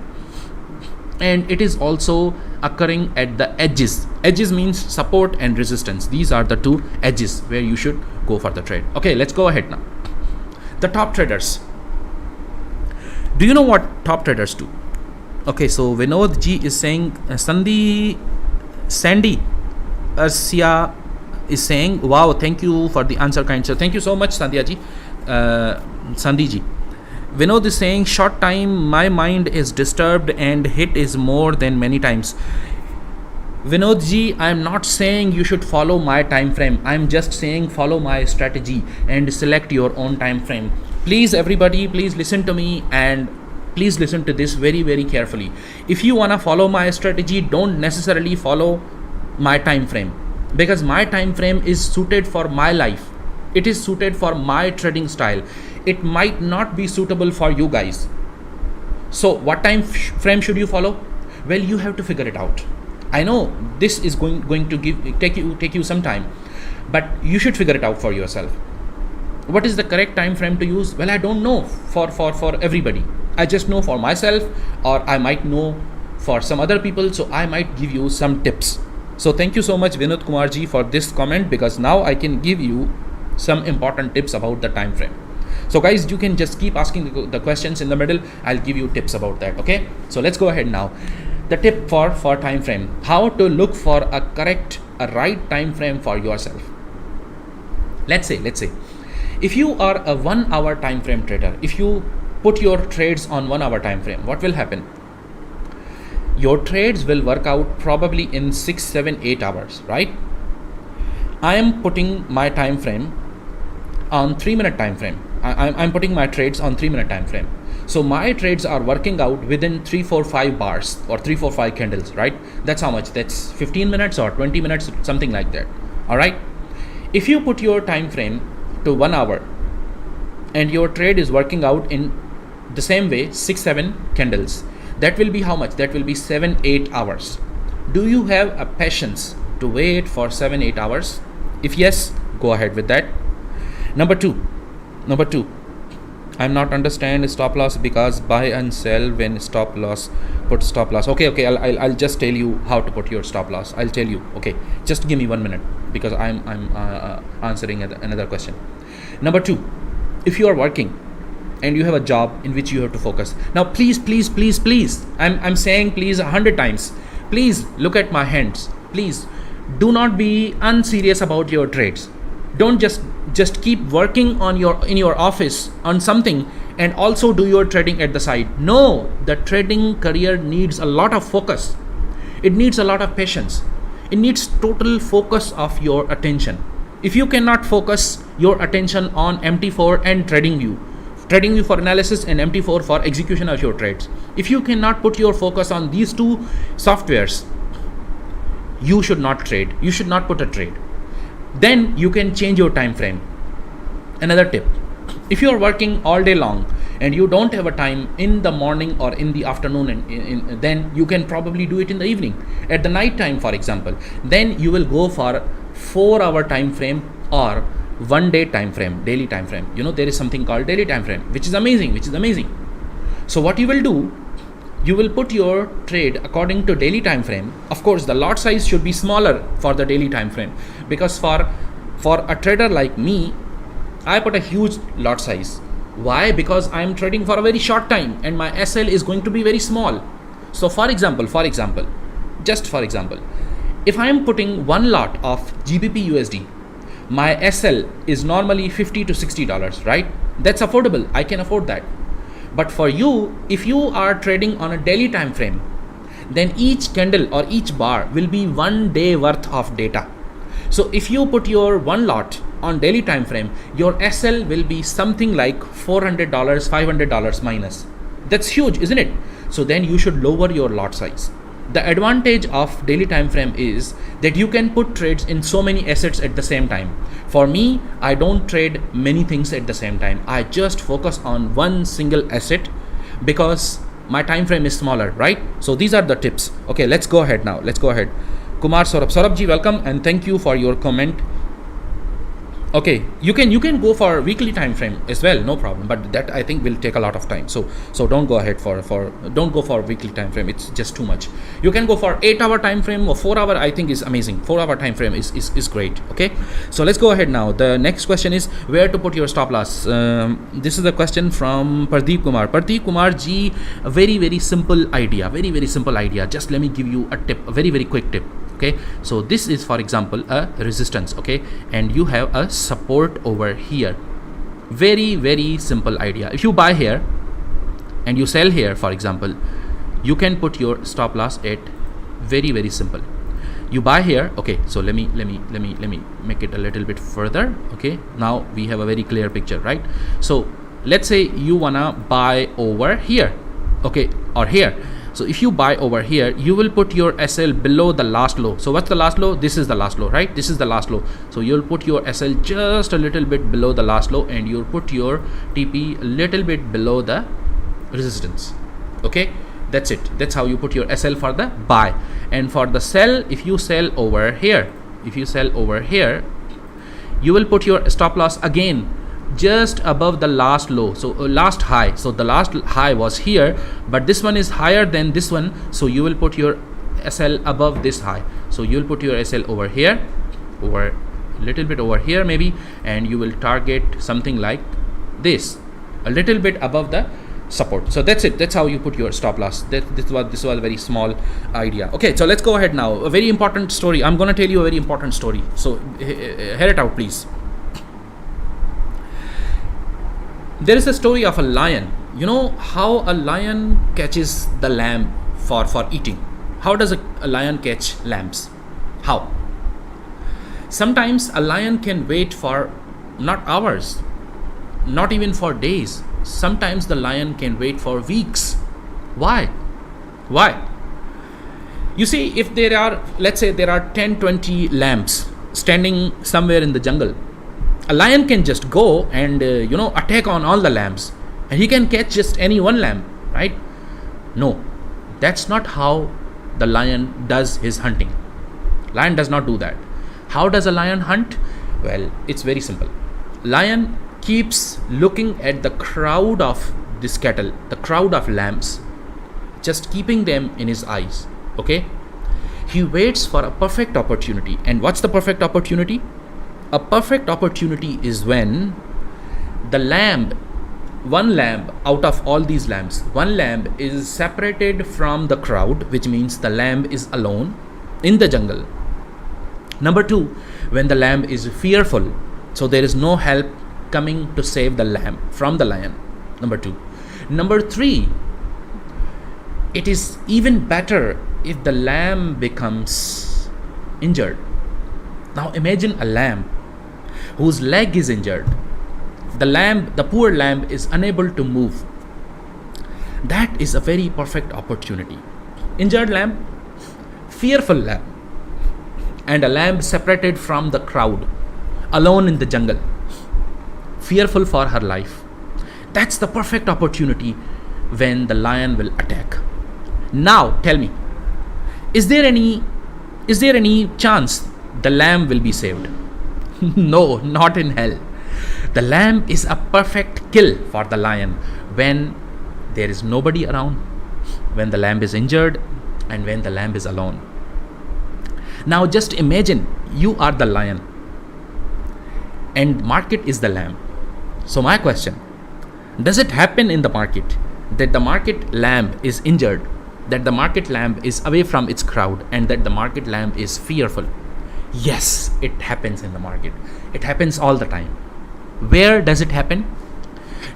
Speaker 1: and it is also occurring at the edges. Edges means support and resistance. These are the two edges where you should go for the trade. Okay, let's go ahead now. The top traders. Do you know what top traders do? Okay, so Vinod ji is saying, Sandy Arsia is saying, wow, thank you for the answer, kind sir. Thank you so much, Sandhya ji. Sandhi ji. Vinod is saying, short time, my mind is disturbed and hit is more than many times. Vinod ji, I am not saying you should follow my time frame. I am just saying follow my strategy and select your own time frame. Please, everybody, please listen to me and please listen to this very, very carefully. If you want to follow my strategy, don't necessarily follow my time frame, because my time frame is suited for my life. It is suited for my trading style. It might not be suitable for you guys. So what time frame should you follow? Well, you have to figure it out. I know this is going to take you some time, but you should figure it out for yourself. What is the correct time frame to use? Well, I don't know for everybody. I just know for myself, or I might know for some other people, so I might give you some tips. So thank you so much, Vinod Kumar ji, for this comment, because now I can give you some important tips about the time frame. So guys, you can just keep asking the questions in the middle. I'll give you tips about that. Okay, so let's go ahead now. The tip for time frame, how to look for a right time frame for yourself. Let's say if you are a 1 hour time frame trader, if you put your trades on 1 hour time frame, what will happen? Your trades will work out probably in 6, 7, 8 hours, right? I am putting my time frame on 3-minute time frame. I'm putting my trades on 3-minute time frame. So my trades are working out within 3, 4, 5 bars or 3, 4, 5 candles, right? That's how much. That's 15 minutes or 20 minutes, something like that. All right. If you put your time frame to 1 hour and your trade is working out in the same way, 6, 7 candles, that will be how much? That will be 7, 8 hours. Do you have a patience to wait for 7, 8 hours? If yes, go ahead with that. Number two, I'm not understand stop loss because buy and sell when put stop loss. Okay, I'll just tell you how to put your stop loss. I'll tell you. Okay, just give me 1 minute because I'm answering another question. Number 2, if you are working and you have a job in which you have to focus. Now please, I'm saying please 100 times. Please look at my hands. Please do not be unserious about your trades. Don't just keep working in your office on something and also do your trading at the side. No, the trading career needs a lot of focus. It needs a lot of patience. It needs total focus of your attention. If you cannot focus your attention on MT4 and TradingView for analysis and MT4 for execution of your trades, if you cannot put your focus on these two softwares, you should not trade. You should not put a trade. Then you can change your time frame. Another tip, if you are working all day long and you don't have a time in the morning or in the afternoon, then you can probably do it in the evening, at the night time, for example. Then you will go for 4-hour time frame or 1 day time frame, daily time frame. There is something called daily time frame, which is amazing. So what you will do, you will put your trade according to daily time frame. Of course, the lot size should be smaller for the daily time frame, because for a trader like me, I put a huge lot size. Why? Because I am trading for a very short time and my SL is going to be very small. So for example, if I am putting 1 lot of GBP USD, my SL is normally $50 to $60, right? That's affordable. I can afford that. But for you, if you are trading on a daily time frame, then each candle or each bar will be 1 day worth of data. So if you put your 1 lot on daily time frame, your SL will be something like $400, $500 minus. That's huge, isn't it? So then you should lower your lot size. The advantage of daily time frame is that you can put trades in so many assets at the same time. For me, I don't trade many things at the same time. I just focus on one single asset because my time frame is smaller, right? So these are the tips. Okay, let's go ahead now. Kumar Saurabh ji, welcome and thank you for your comment. Okay, you can go for weekly time frame as well, no problem, but that I think will take a lot of time. So don't go ahead don't go for weekly time frame. It's just too much. You can go for 8-hour time frame or 4-hour. I think is amazing. 4-hour time frame is great. Okay, so let's go ahead now. The next question is where to put your stop loss. This is a question from Pardeep Kumar ji. A very simple idea. Just let me give you a tip, a very quick tip. Okay, so this is, for example, a resistance, okay, and you have a support over here. Very simple idea. If you buy here and you sell here, for example, you can put your stop loss at very simple. You buy here. Okay, so let me make it a little bit further. Okay, now we have a very clear picture, right? So let's say you wanna buy over here, okay, or here. So if you buy over here, you will put your SL below the last low. So what's the last low? This is the last low, right? This is the last low. So you'll put your SL just a little bit below the last low and you'll put your TP a little bit below the resistance. Okay, that's it. That's how you put your SL for the buy. And for the sell, if you sell over here, you will put your stop loss again just above the last low, so last high. So the last high was here, but this one is higher than this one, so you will put your SL above this high. So you'll put your SL over here, over a little bit over here maybe, and you will target something like this, a little bit above the support. So that's it. That's how you put your stop loss. This was a very small idea. Okay, so let's go ahead now. A very important story. I'm going to tell you a very important story. So hear it out, please. There is a story of a lion. You know how a lion catches the lamb for eating? How does a lion catch lambs? How? Sometimes a lion can wait for not hours, not even for days. Sometimes the lion can wait for weeks. Why? Why? You see, if there are, let's say there are 10-20 lambs standing somewhere in the jungle, a lion can just go and attack on all the lambs, and he can catch just any one lamb, right? No, that's not how the lion does his hunting. Lion does not do that. How does a lion hunt? Well, it's very simple. Lion keeps looking at the crowd of this cattle, the crowd of lambs, just keeping them in his eyes. Okay? He waits for a perfect opportunity. And what's the perfect opportunity? A perfect opportunity is when the lamb, one lamb out of all these lambs, one lamb is separated from the crowd, which means the lamb is alone in the jungle. Number two, when the lamb is fearful, so there is no help coming to save the lamb from the lion. Number two. Number three, it is even better if the lamb becomes injured. Now imagine a lamb whose leg is injured. The poor lamb is unable to move. That is a very perfect opportunity. Injured lamb, fearful lamb, and a lamb separated from the crowd, alone in the jungle, fearful for her life. That's the perfect opportunity when the lion will attack. Now tell me, is there any chance the lamb will be saved? No, not in hell. The lamb is a perfect kill for the lion when there is nobody around, when the lamb is injured, and when the lamb is alone. Now just imagine you are the lion and market is the lamb. So my question, does it happen in the market that the market lamb is injured, that the market lamb is away from its crowd, and that the market lamb is fearful? Yes, it happens in the market. It happens all the time. Where does it happen?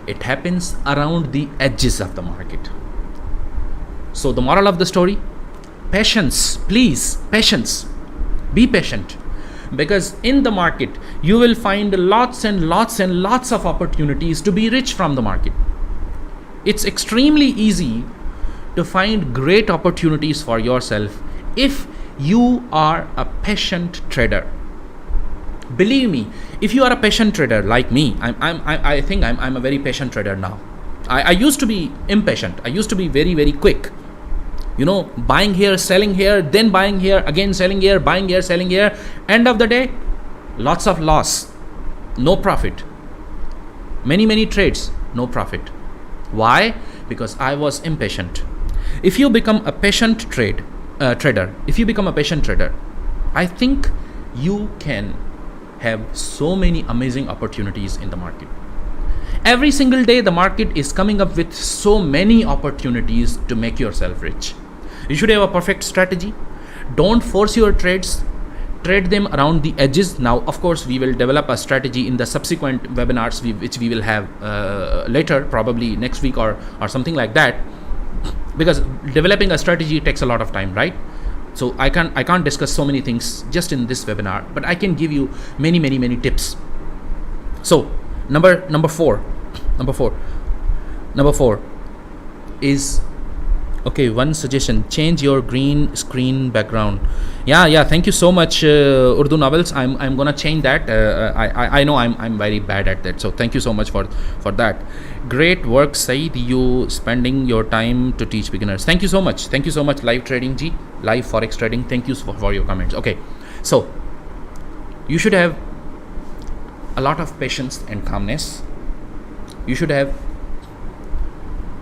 Speaker 1: It happens around the edges of the market. So the moral of the story, patience, please, patience. Be patient, because in the market you will find lots and lots and lots of opportunities to be rich from the market. It's extremely easy to find great opportunities for yourself if you are a patient trader. Believe me, if you are a patient trader like me, I think I'm a very patient trader now. I used to be impatient. I used to be very, very quick. Buying here, selling here, then buying here, again selling here, buying here, selling here. End of the day, lots of loss, no profit. Many trades, no profit. Why? Because I was impatient. If you become a patient trader, I think you can have so many amazing opportunities in the market. Every single day, the market is coming up with so many opportunities to make yourself rich. You should have a perfect strategy. Don't force your trades. Trade them around the edges. Now, of course, we will develop a strategy in the subsequent webinars, which we will have later, probably next week or something like that. Because developing a strategy takes a lot of time, right? So I can't discuss so many things just in this webinar, but I can give you many tips. So number four is, okay, one suggestion: change your green screen background. Yeah, thank you so much, Urdu novels. I'm gonna change that. I know I'm very bad at that, so thank you so much for that. Great work, Saeed. You spending your time to teach beginners. Thank you so much. Live trading G, live forex trading. Thank you for your comments. Okay, so you should have a lot of patience and calmness. You should have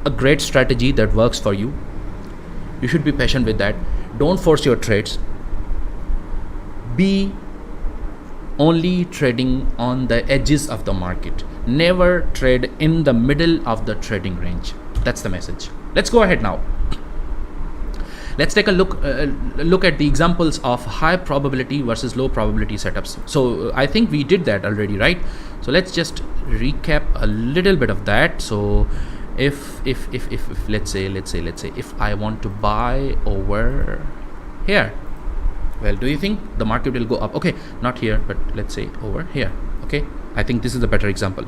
Speaker 1: a great strategy that works for you. You should be patient with that. Don't force your trades. Be only trading on the edges of the market. never trade in the middle of the trading range. That's the message. Let's go ahead now. Let's take a look at the examples of high probability versus low probability setups. So I think we did that already, right? So let's just recap a little bit of that. So if let's say if I want to buy over here, well, do you think the market will go up? Okay, not here, but let's say over here. Okay, I think this is a better example.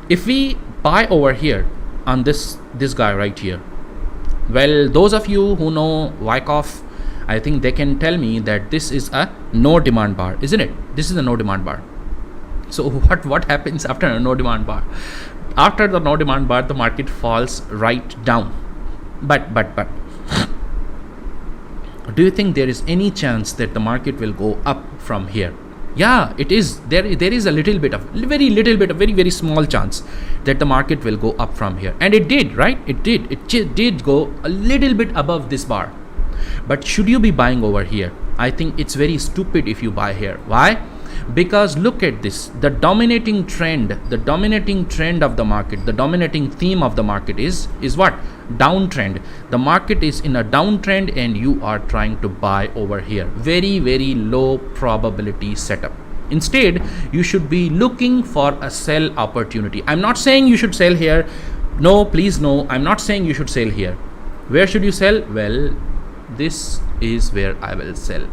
Speaker 1: If we buy over here on this guy right here, well, those of you who know Wyckoff, I think they can tell me that this is a no demand bar, isn't it? This is a no demand bar. So what happens after a no demand bar? After the no demand bar, the market falls right down. But do you think there is any chance that the market will go up from here? Yeah, it is. There is a little bit of very small chance that the market will go up from here, and it did, right? It did go a little bit above this bar. But should you be buying over here? I think it's very stupid if you buy here. Why? Because look at this, the dominating trend of the market, the dominating theme of the market is what? Downtrend. The market is in a downtrend and you are trying to buy over here. Very low probability setup. Instead, you should be looking for a sell opportunity. I'm not saying you should sell here. No, please no. I'm not saying you should sell here. Where should you sell? Well, this is where I will sell.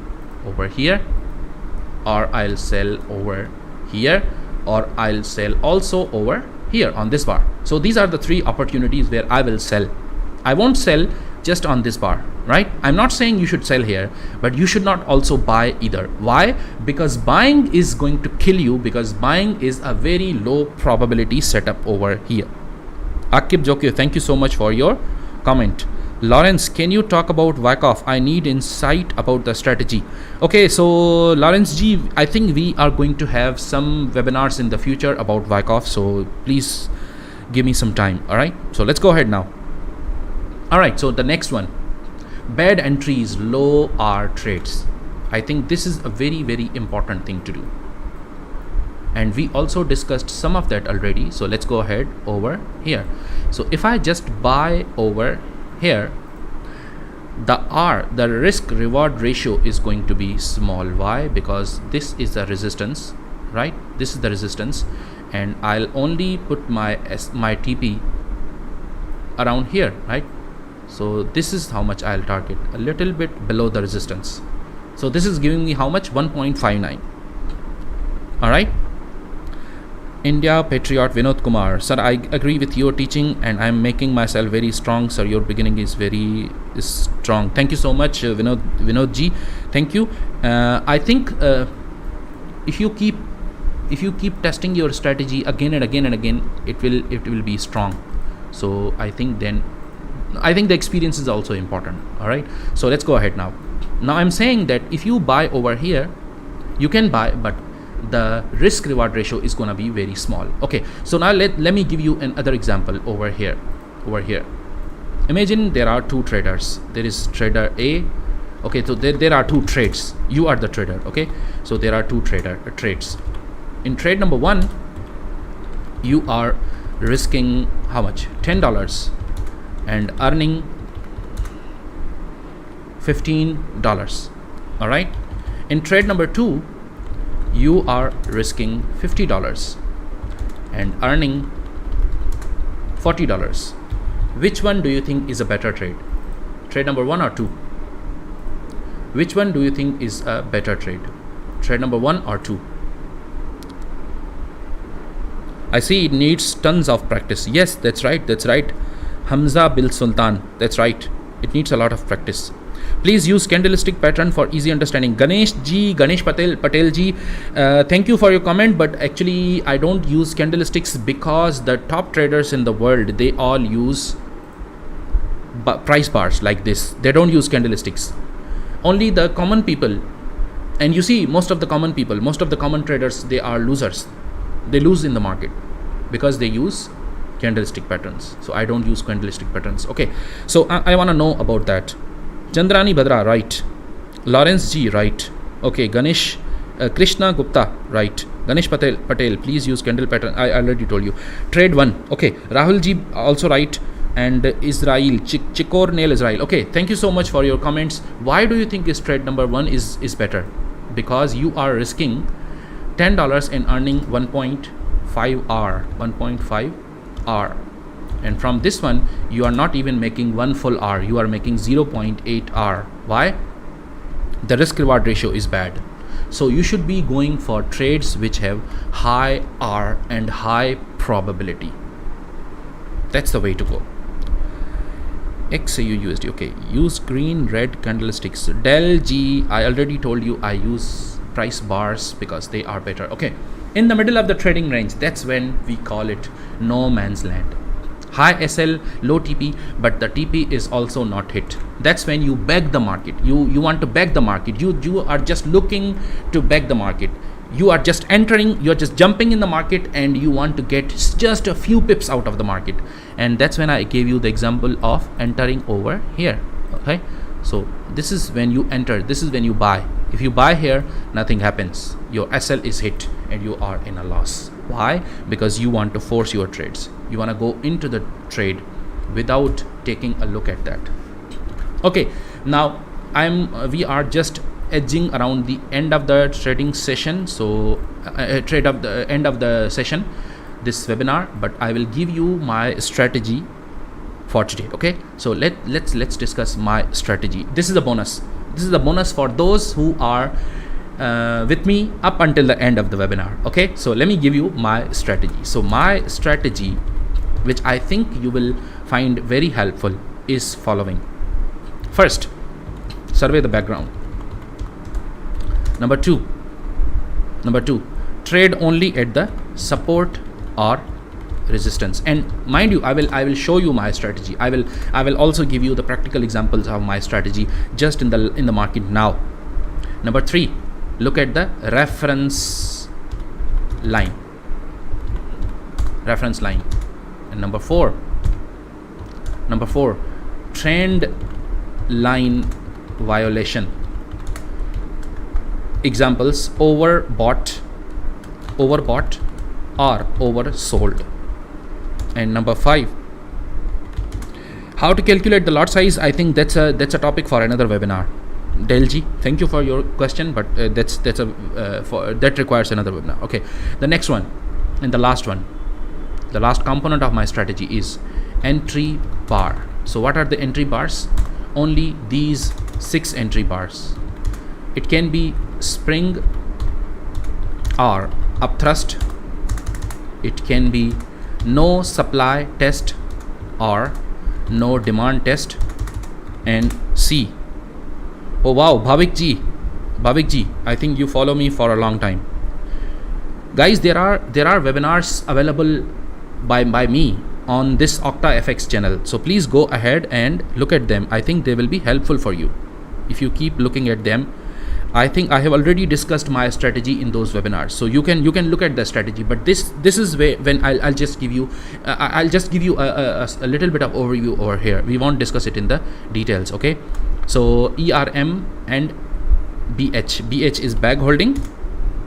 Speaker 1: Over here, or I'll sell over here, or I'll sell also over here on this bar. So these are the three opportunities where I will sell. I won't sell just on this bar, right? I'm not saying you should sell here, but you should not also buy either. Why? Because buying is going to kill you, because buying is a very low probability setup over here. Akib Jokyo, thank you so much for your comment. Lawrence, can you talk about Wyckoff? I need insight about the strategy. Okay, so Lawrence G, I think we are going to have some webinars in the future about Wyckoff, so please give me some time. All right, so let's go ahead now. All right, so the next one, bad entries, low R trades. I think this is a very important thing to do, and we also discussed some of that already. So let's go ahead over here. So if I just buy over here, the risk reward ratio is going to be small. Why? Because this is the resistance, right? This is the resistance, and I'll only put my TP around here, right? So this is how much I'll target, a little bit below the resistance. So this is giving me how much? 1.59. all right. India Patriot Vinod Kumar, sir, I agree with your teaching and I'm making myself very strong, sir. Your beginning is very strong. Thank you so much, Vinod ji. Thank you. I think if you keep testing your strategy again and again and again, it will be strong. So I think the experience is also important. All right. So let's go ahead now. Now I'm saying that if you buy over here, you can buy, but the risk reward ratio is going to be very small. Okay, so now let me give you another example over here. Imagine there are two traders. There is trader A. Okay, so there are two trades. You are the trader. Okay, so there are two trades. In trade number one, you are risking how much? $10 and earning $15. All right. In trade number two, you are risking $50 and earning $40. Which one do you think is a better trade? Trade number one or two? Which one do you think is a better trade? Trade number one or two? I see it needs tons of practice. Yes, that's right. Hamza Bil Sultan, that's right. It needs a lot of practice. Please use candlestick pattern for easy understanding. Ganesh Patel ji, thank you for your comment, but actually I don't use candlesticks because the top traders in the world, they all use price bars like this. They don't use candlesticks. Only the common people, and you see most of the common traders, they are losers. They lose in the market because they use candlestick patterns. So I don't use candlestick patterns. Okay, so I want to know about that. Chandrani Badra, right. Lawrence G, right. Okay, Ganesh, Krishna Gupta, right. Ganesh Patel, please use candle pattern. I already told you. Trade 1. Okay. Rahul ji also right. And Israel, Chikor Nail Israel. Okay. Thank you so much for your comments. Why do you think is trade number 1 is better? Because you are risking $10 and earning 1.5 R. 1.5 R. And from this one, you are not even making 1 full R. You are making 0.8 R. Why? The risk reward ratio is bad. So you should be going for trades which have high R and high probability. That's the way to go. XAU USD. Okay. Use green, red candlesticks. Del G, I already told you I use price bars because they are better. Okay. In the middle of the trading range, that's when we call it no man's land. High SL, low TP, but the TP is also not hit. That's when you beg the market. You want to beg the market. You are just looking to beg the market. You are just entering, you're just jumping in the market and you want to get just a few pips out of the market. And that's when I gave you the example of entering over here. Okay. So this is when you enter, this is when you buy. If you buy here, nothing happens. Your SL is hit and you are in a loss. Why? Because you want to force your trades. You want to go into the trade without taking a look at that. Okay, now we are just edging around the end of the trading session. So trade of the end of the session, this webinar, but I will give you my strategy for today. Okay, so let's discuss my strategy. This is a bonus. This is a bonus for those who are with me up until the end of the webinar. Okay, so let me give you my strategy. So my strategy, which I think you will find very helpful, is following. First, survey the background. Number two, trade only at the support or resistance. And mind you, I will show you my strategy. I will also give you the practical examples of my strategy just in the market now. Number 3, look at the reference line. And number 4, trend line violation. Examples: overbought or oversold. And number 5, how to calculate the lot size. I think that's a topic for another webinar. Delji, thank you for your question, but that requires another webinar. Okay, the next one and the last one, the last component of my strategy is entry bar. So what are the entry bars? Only these 6 entry bars. It can be spring or upthrust. It can be no supply test or no demand test. And C. Oh wow, Bhavik ji, I think you follow me for a long time. Guys, there are webinars available by me on this OctaFX channel. So please go ahead and look at them. I think they will be helpful for you. If you keep looking at them, I think I have already discussed my strategy in those webinars. So you can look at the strategy. But this is where when I'll just give you a little bit of overview over here. We won't discuss it in the details. Okay. So ERM and BH. BH is bag holding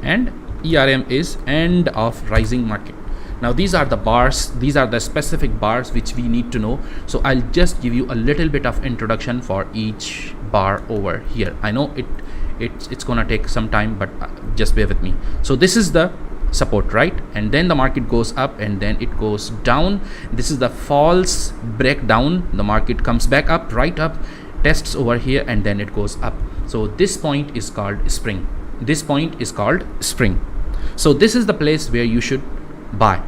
Speaker 1: and ERM is end of rising market. Now these are the bars, these are the specific bars which we need to know. So I'll just give you a little bit of introduction for each bar over here. I know it's gonna take some time, but just bear with me. So this is the support, right? And then the market goes up and then it goes down. This is the false breakdown. The market comes back up, right up, tests over here, and then it goes up. So this point is called spring. This point is called spring. So this is the place where you should buy.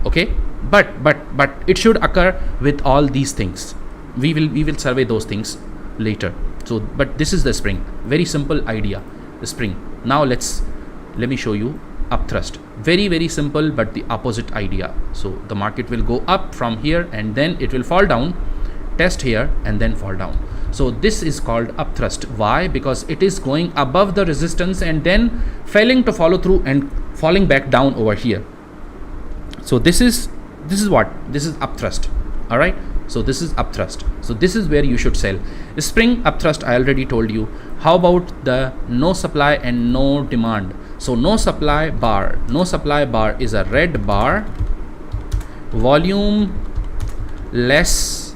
Speaker 1: Okay, but it should occur with all these things. We will survey those things later. So but this is the spring. Very simple idea, the spring. Now let me show you upthrust. Very simple, but the opposite idea. So the market will go up from here and then it will fall down, test here and then fall down. So this is called upthrust. Why? Because it is going above the resistance and then failing to follow through and falling back down over here. So this is what? This is upthrust. All right. So this is upthrust. So this is where you should sell. Spring upthrust, I already told you. How about the no supply and no demand? So no supply bar is a red bar, volume less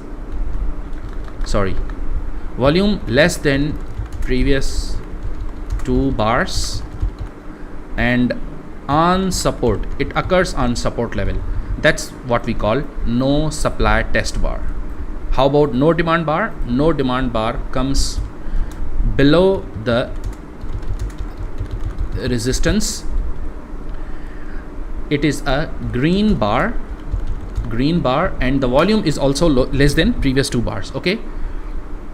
Speaker 1: than previous 2 bars, and on support, it occurs on support level. That's what we call no supply test bar. How about no demand bar? No demand bar comes below the resistance. It is a green bar, and the volume is also less than previous 2 bars. Okay,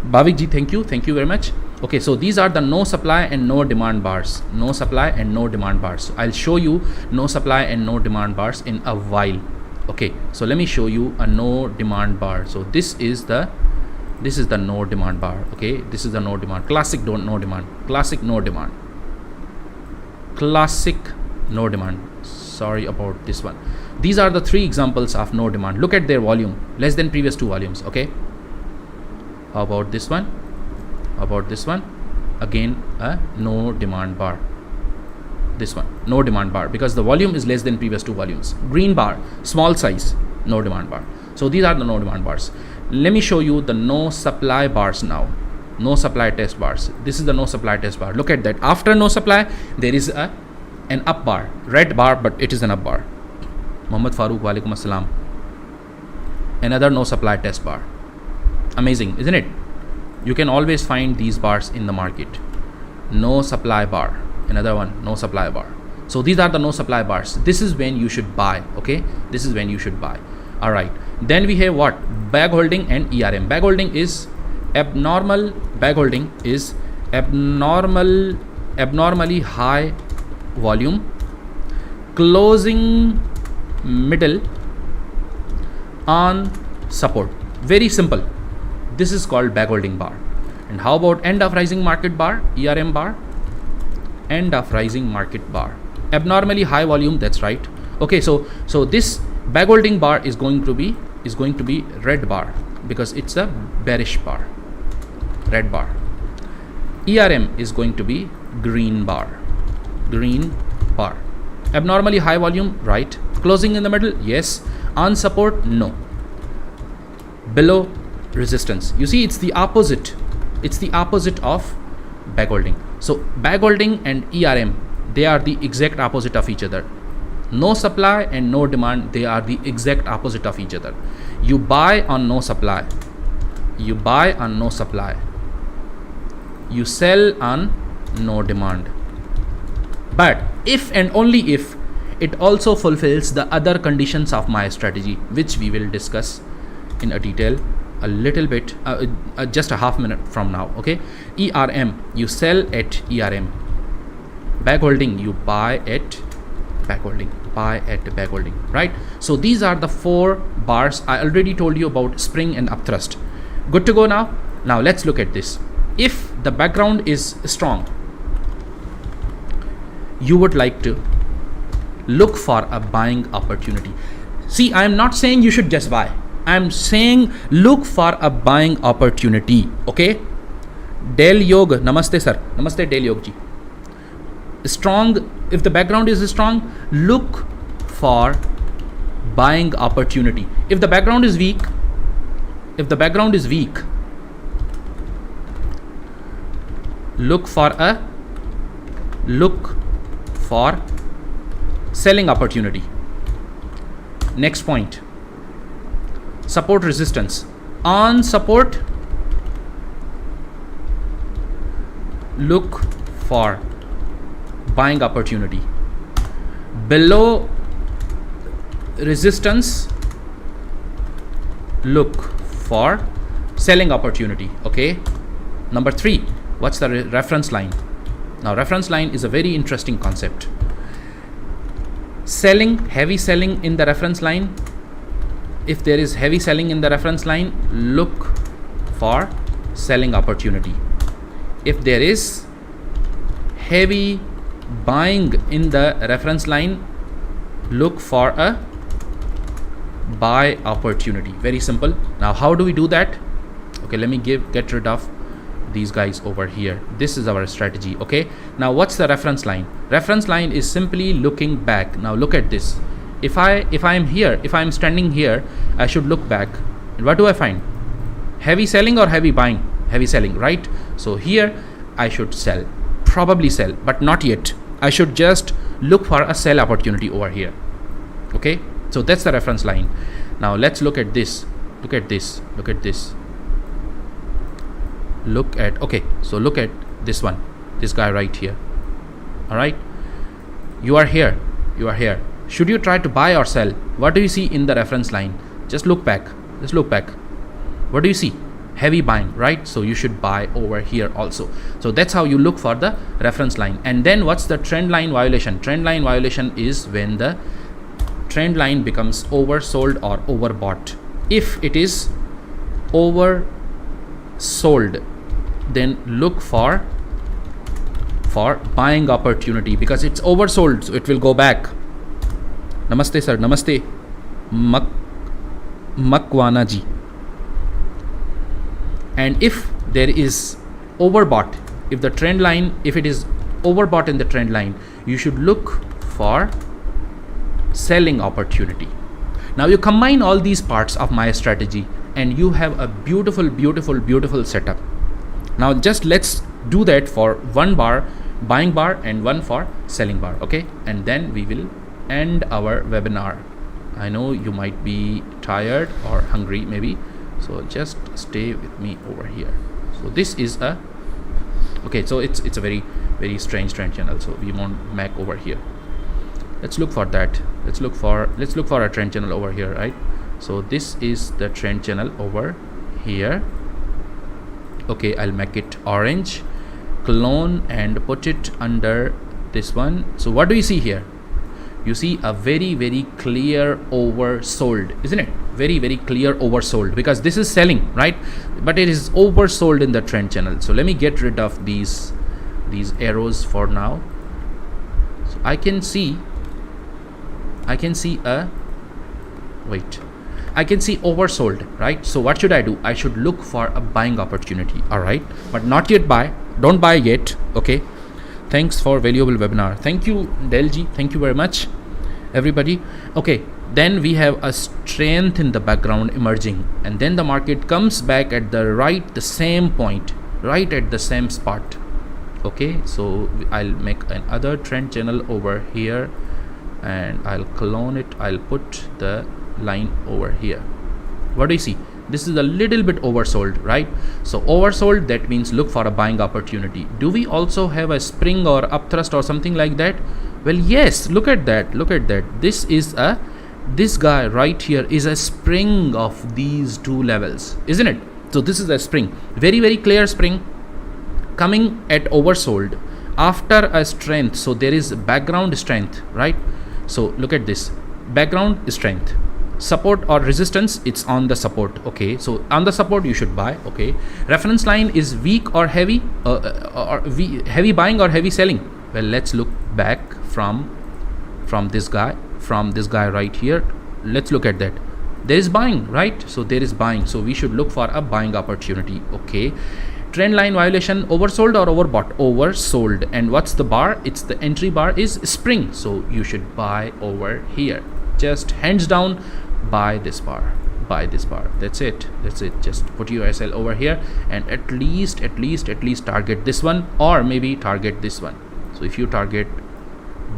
Speaker 1: Bhavik ji, thank you very much. Okay, so these are the no supply and no demand bars. I'll show you no supply and no demand bars in a while. Okay, so let me show you a no demand bar. So this is the no demand bar. Okay, this is the no demand, classic no demand. Sorry about this one. These are the 3 examples of no demand. Look at their volume, less than previous 2 volumes. Okay, how about this one? Again a no demand bar. This one, no demand bar, because the volume is less than previous 2 volumes. Green bar, small size, no demand bar. So these are the no demand bars. Let me show you the no supply bars now. No supply test bars. This is the no supply test bar. Look at that. After no supply, there is an up bar, red bar, but it is an up bar. Muhammad Farooq, walaikum assalam. Another no supply test bar. Amazing, isn't it? You can always find these bars in the market. No supply bar. Another one, no supply bar. So these are the no supply bars. This is when you should buy. Okay, this is when you should buy. All right, then we have what? Bag holding and ERM. Bag holding is abnormally high volume, closing middle on support. Very simple. This is called bag holding bar. And how about end of rising market bar, ERM bar? End of rising market bar, abnormally high volume. That's right. Okay, so this bag holding bar is going to be red bar, because it's a bearish bar. Red bar. ERM is going to be green bar. Abnormally high volume, right? Closing in the middle, yes. On support, no. Below resistance. You see, it's the opposite of bag holding. So bag holding and ERM, they are the exact opposite of each other. No supply and no demand, they are the exact opposite of each other. You buy on no supply. You sell on no demand. But if and only if it also fulfills the other conditions of my strategy, which we will discuss in a detail a little bit, just a half minute from now. Okay, ERM, you sell at ERM. Bag holding, you buy at bag holding. Right? So these are the 4 bars. I already told you about spring and upthrust. Good to go now? Now let's look at this. If the background is strong, you would like to look for a buying opportunity. See, I am not saying you should just buy. I am saying look for a buying opportunity. Okay? Del Yog, namaste sir. Namaste Del Yog ji. Strong, if the background is strong, look for buying opportunity. If the background is weak, look for selling opportunity. Next point, support resistance. On support, look for buying opportunity. Below resistance, look for selling opportunity. Okay, number 3, what's the reference line? Now reference line is a very interesting concept. Heavy selling in the reference line. If there is heavy selling in the reference line, look for selling opportunity. If there is heavy buying in the reference line, look for a buy opportunity. Very simple. Now how do we do that? Okay, let me get rid of these guys over here. This is our strategy. Okay, now what's the reference line? Reference line is simply looking back. Now look at this. If I'm here, if I'm standing here, I should look back. And what do I find? Heavy selling or heavy buying? Heavy selling, right? So here I should sell, probably sell, but not yet. I should just look for a sell opportunity over here. Okay, so that's the reference line. Now let's look at this. Look at this. Look at this. Okay, so look at this one, this guy right here. All right, you are here. Should you try to buy or sell? What do you see in the reference line? Just look back. What do you see? Heavy buying, right? So you should buy over here also. So that's how you look for the reference line. And then what's the trend line violation? Trend line violation is when the trend line becomes oversold or overbought. If it is oversold, then look for buying opportunity, because it's oversold, so it will go back. Namaste sir, namaste. Makwana ji. And if there is overbought, if the trend line, if it is overbought in the trend line, you should look for selling opportunity. Now you combine all these parts of my strategy and you have a beautiful setup. Now just let's do that for one bar, buying bar, and one for selling bar. Okay, and then we will end our webinar. I know you might be tired or hungry maybe, so just stay with me over here. So this is a okay, so it's a very strange trend channel, so we want MAC over here. Let's look for that. Let's look for a trend channel over here, right? So this is the trend channel over here. Okay, I'll make it orange, clone and put it under this one. So what do you see here? You see a very clear oversold, isn't it? Very clear oversold, because this is selling, right? But it is oversold in the trend channel. So let me get rid of these arrows for now. So I can see oversold, right? So what should I do? I should look for a buying opportunity. All right, but not yet buy. Don't buy yet. Okay, thanks for valuable webinar. Thank you, Delji. Thank you very much, everybody. Okay, then we have a strength in the background emerging, and then the market comes back at the same point, right at the same spot. Okay, so I'll make another trend channel over here and I'll clone it. I'll put the line over here. What do you see? This is a little bit oversold, right? So oversold, that means look for a buying opportunity. Do we also have a spring or upthrust or something like that? Well, yes, look at that. This guy right here is a spring of these two levels, isn't it? So this is a spring, very clear spring coming at oversold after a strength. So there is background strength, right? So look at this background strength, support or resistance, it's on the support. Okay, so on the support you should buy. Okay, reference line is weak or heavy, heavy buying or heavy selling. Well, let's look back from this guy right here. Let's look at that. There is buying, right? So there is buying, so we should look for a buying opportunity. Okay, trend line violation, oversold or overbought? Oversold. And what's the bar? It's the entry bar is spring, so you should buy over here. Just hands down, buy this bar. That's it. Just put your SL over here and at least target this one, or maybe target this one. So if you target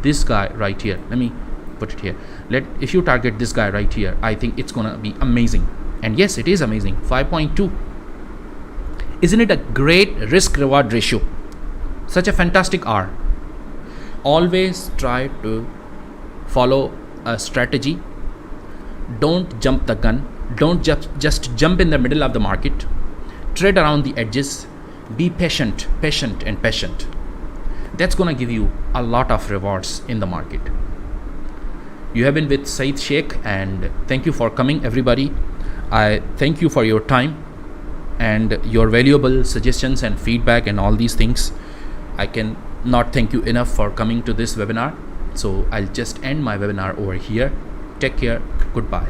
Speaker 1: this guy right here, let me put it here. If you target this guy right here, I think it's gonna be amazing. And yes, it is amazing. 5.2. Isn't it a great risk reward ratio? Such a fantastic R. Always try to follow a strategy. Don't jump the gun. Don't just jump in the middle of the market. Trade around the edges. Be patient. That's gonna give you a lot of rewards in the market. You have been with Said Sheikh, and thank you for coming, everybody. I thank you for your time and your valuable suggestions and feedback and all these things. I can not thank you enough for coming to this webinar. So I'll just end my webinar over here. Take care. Goodbye.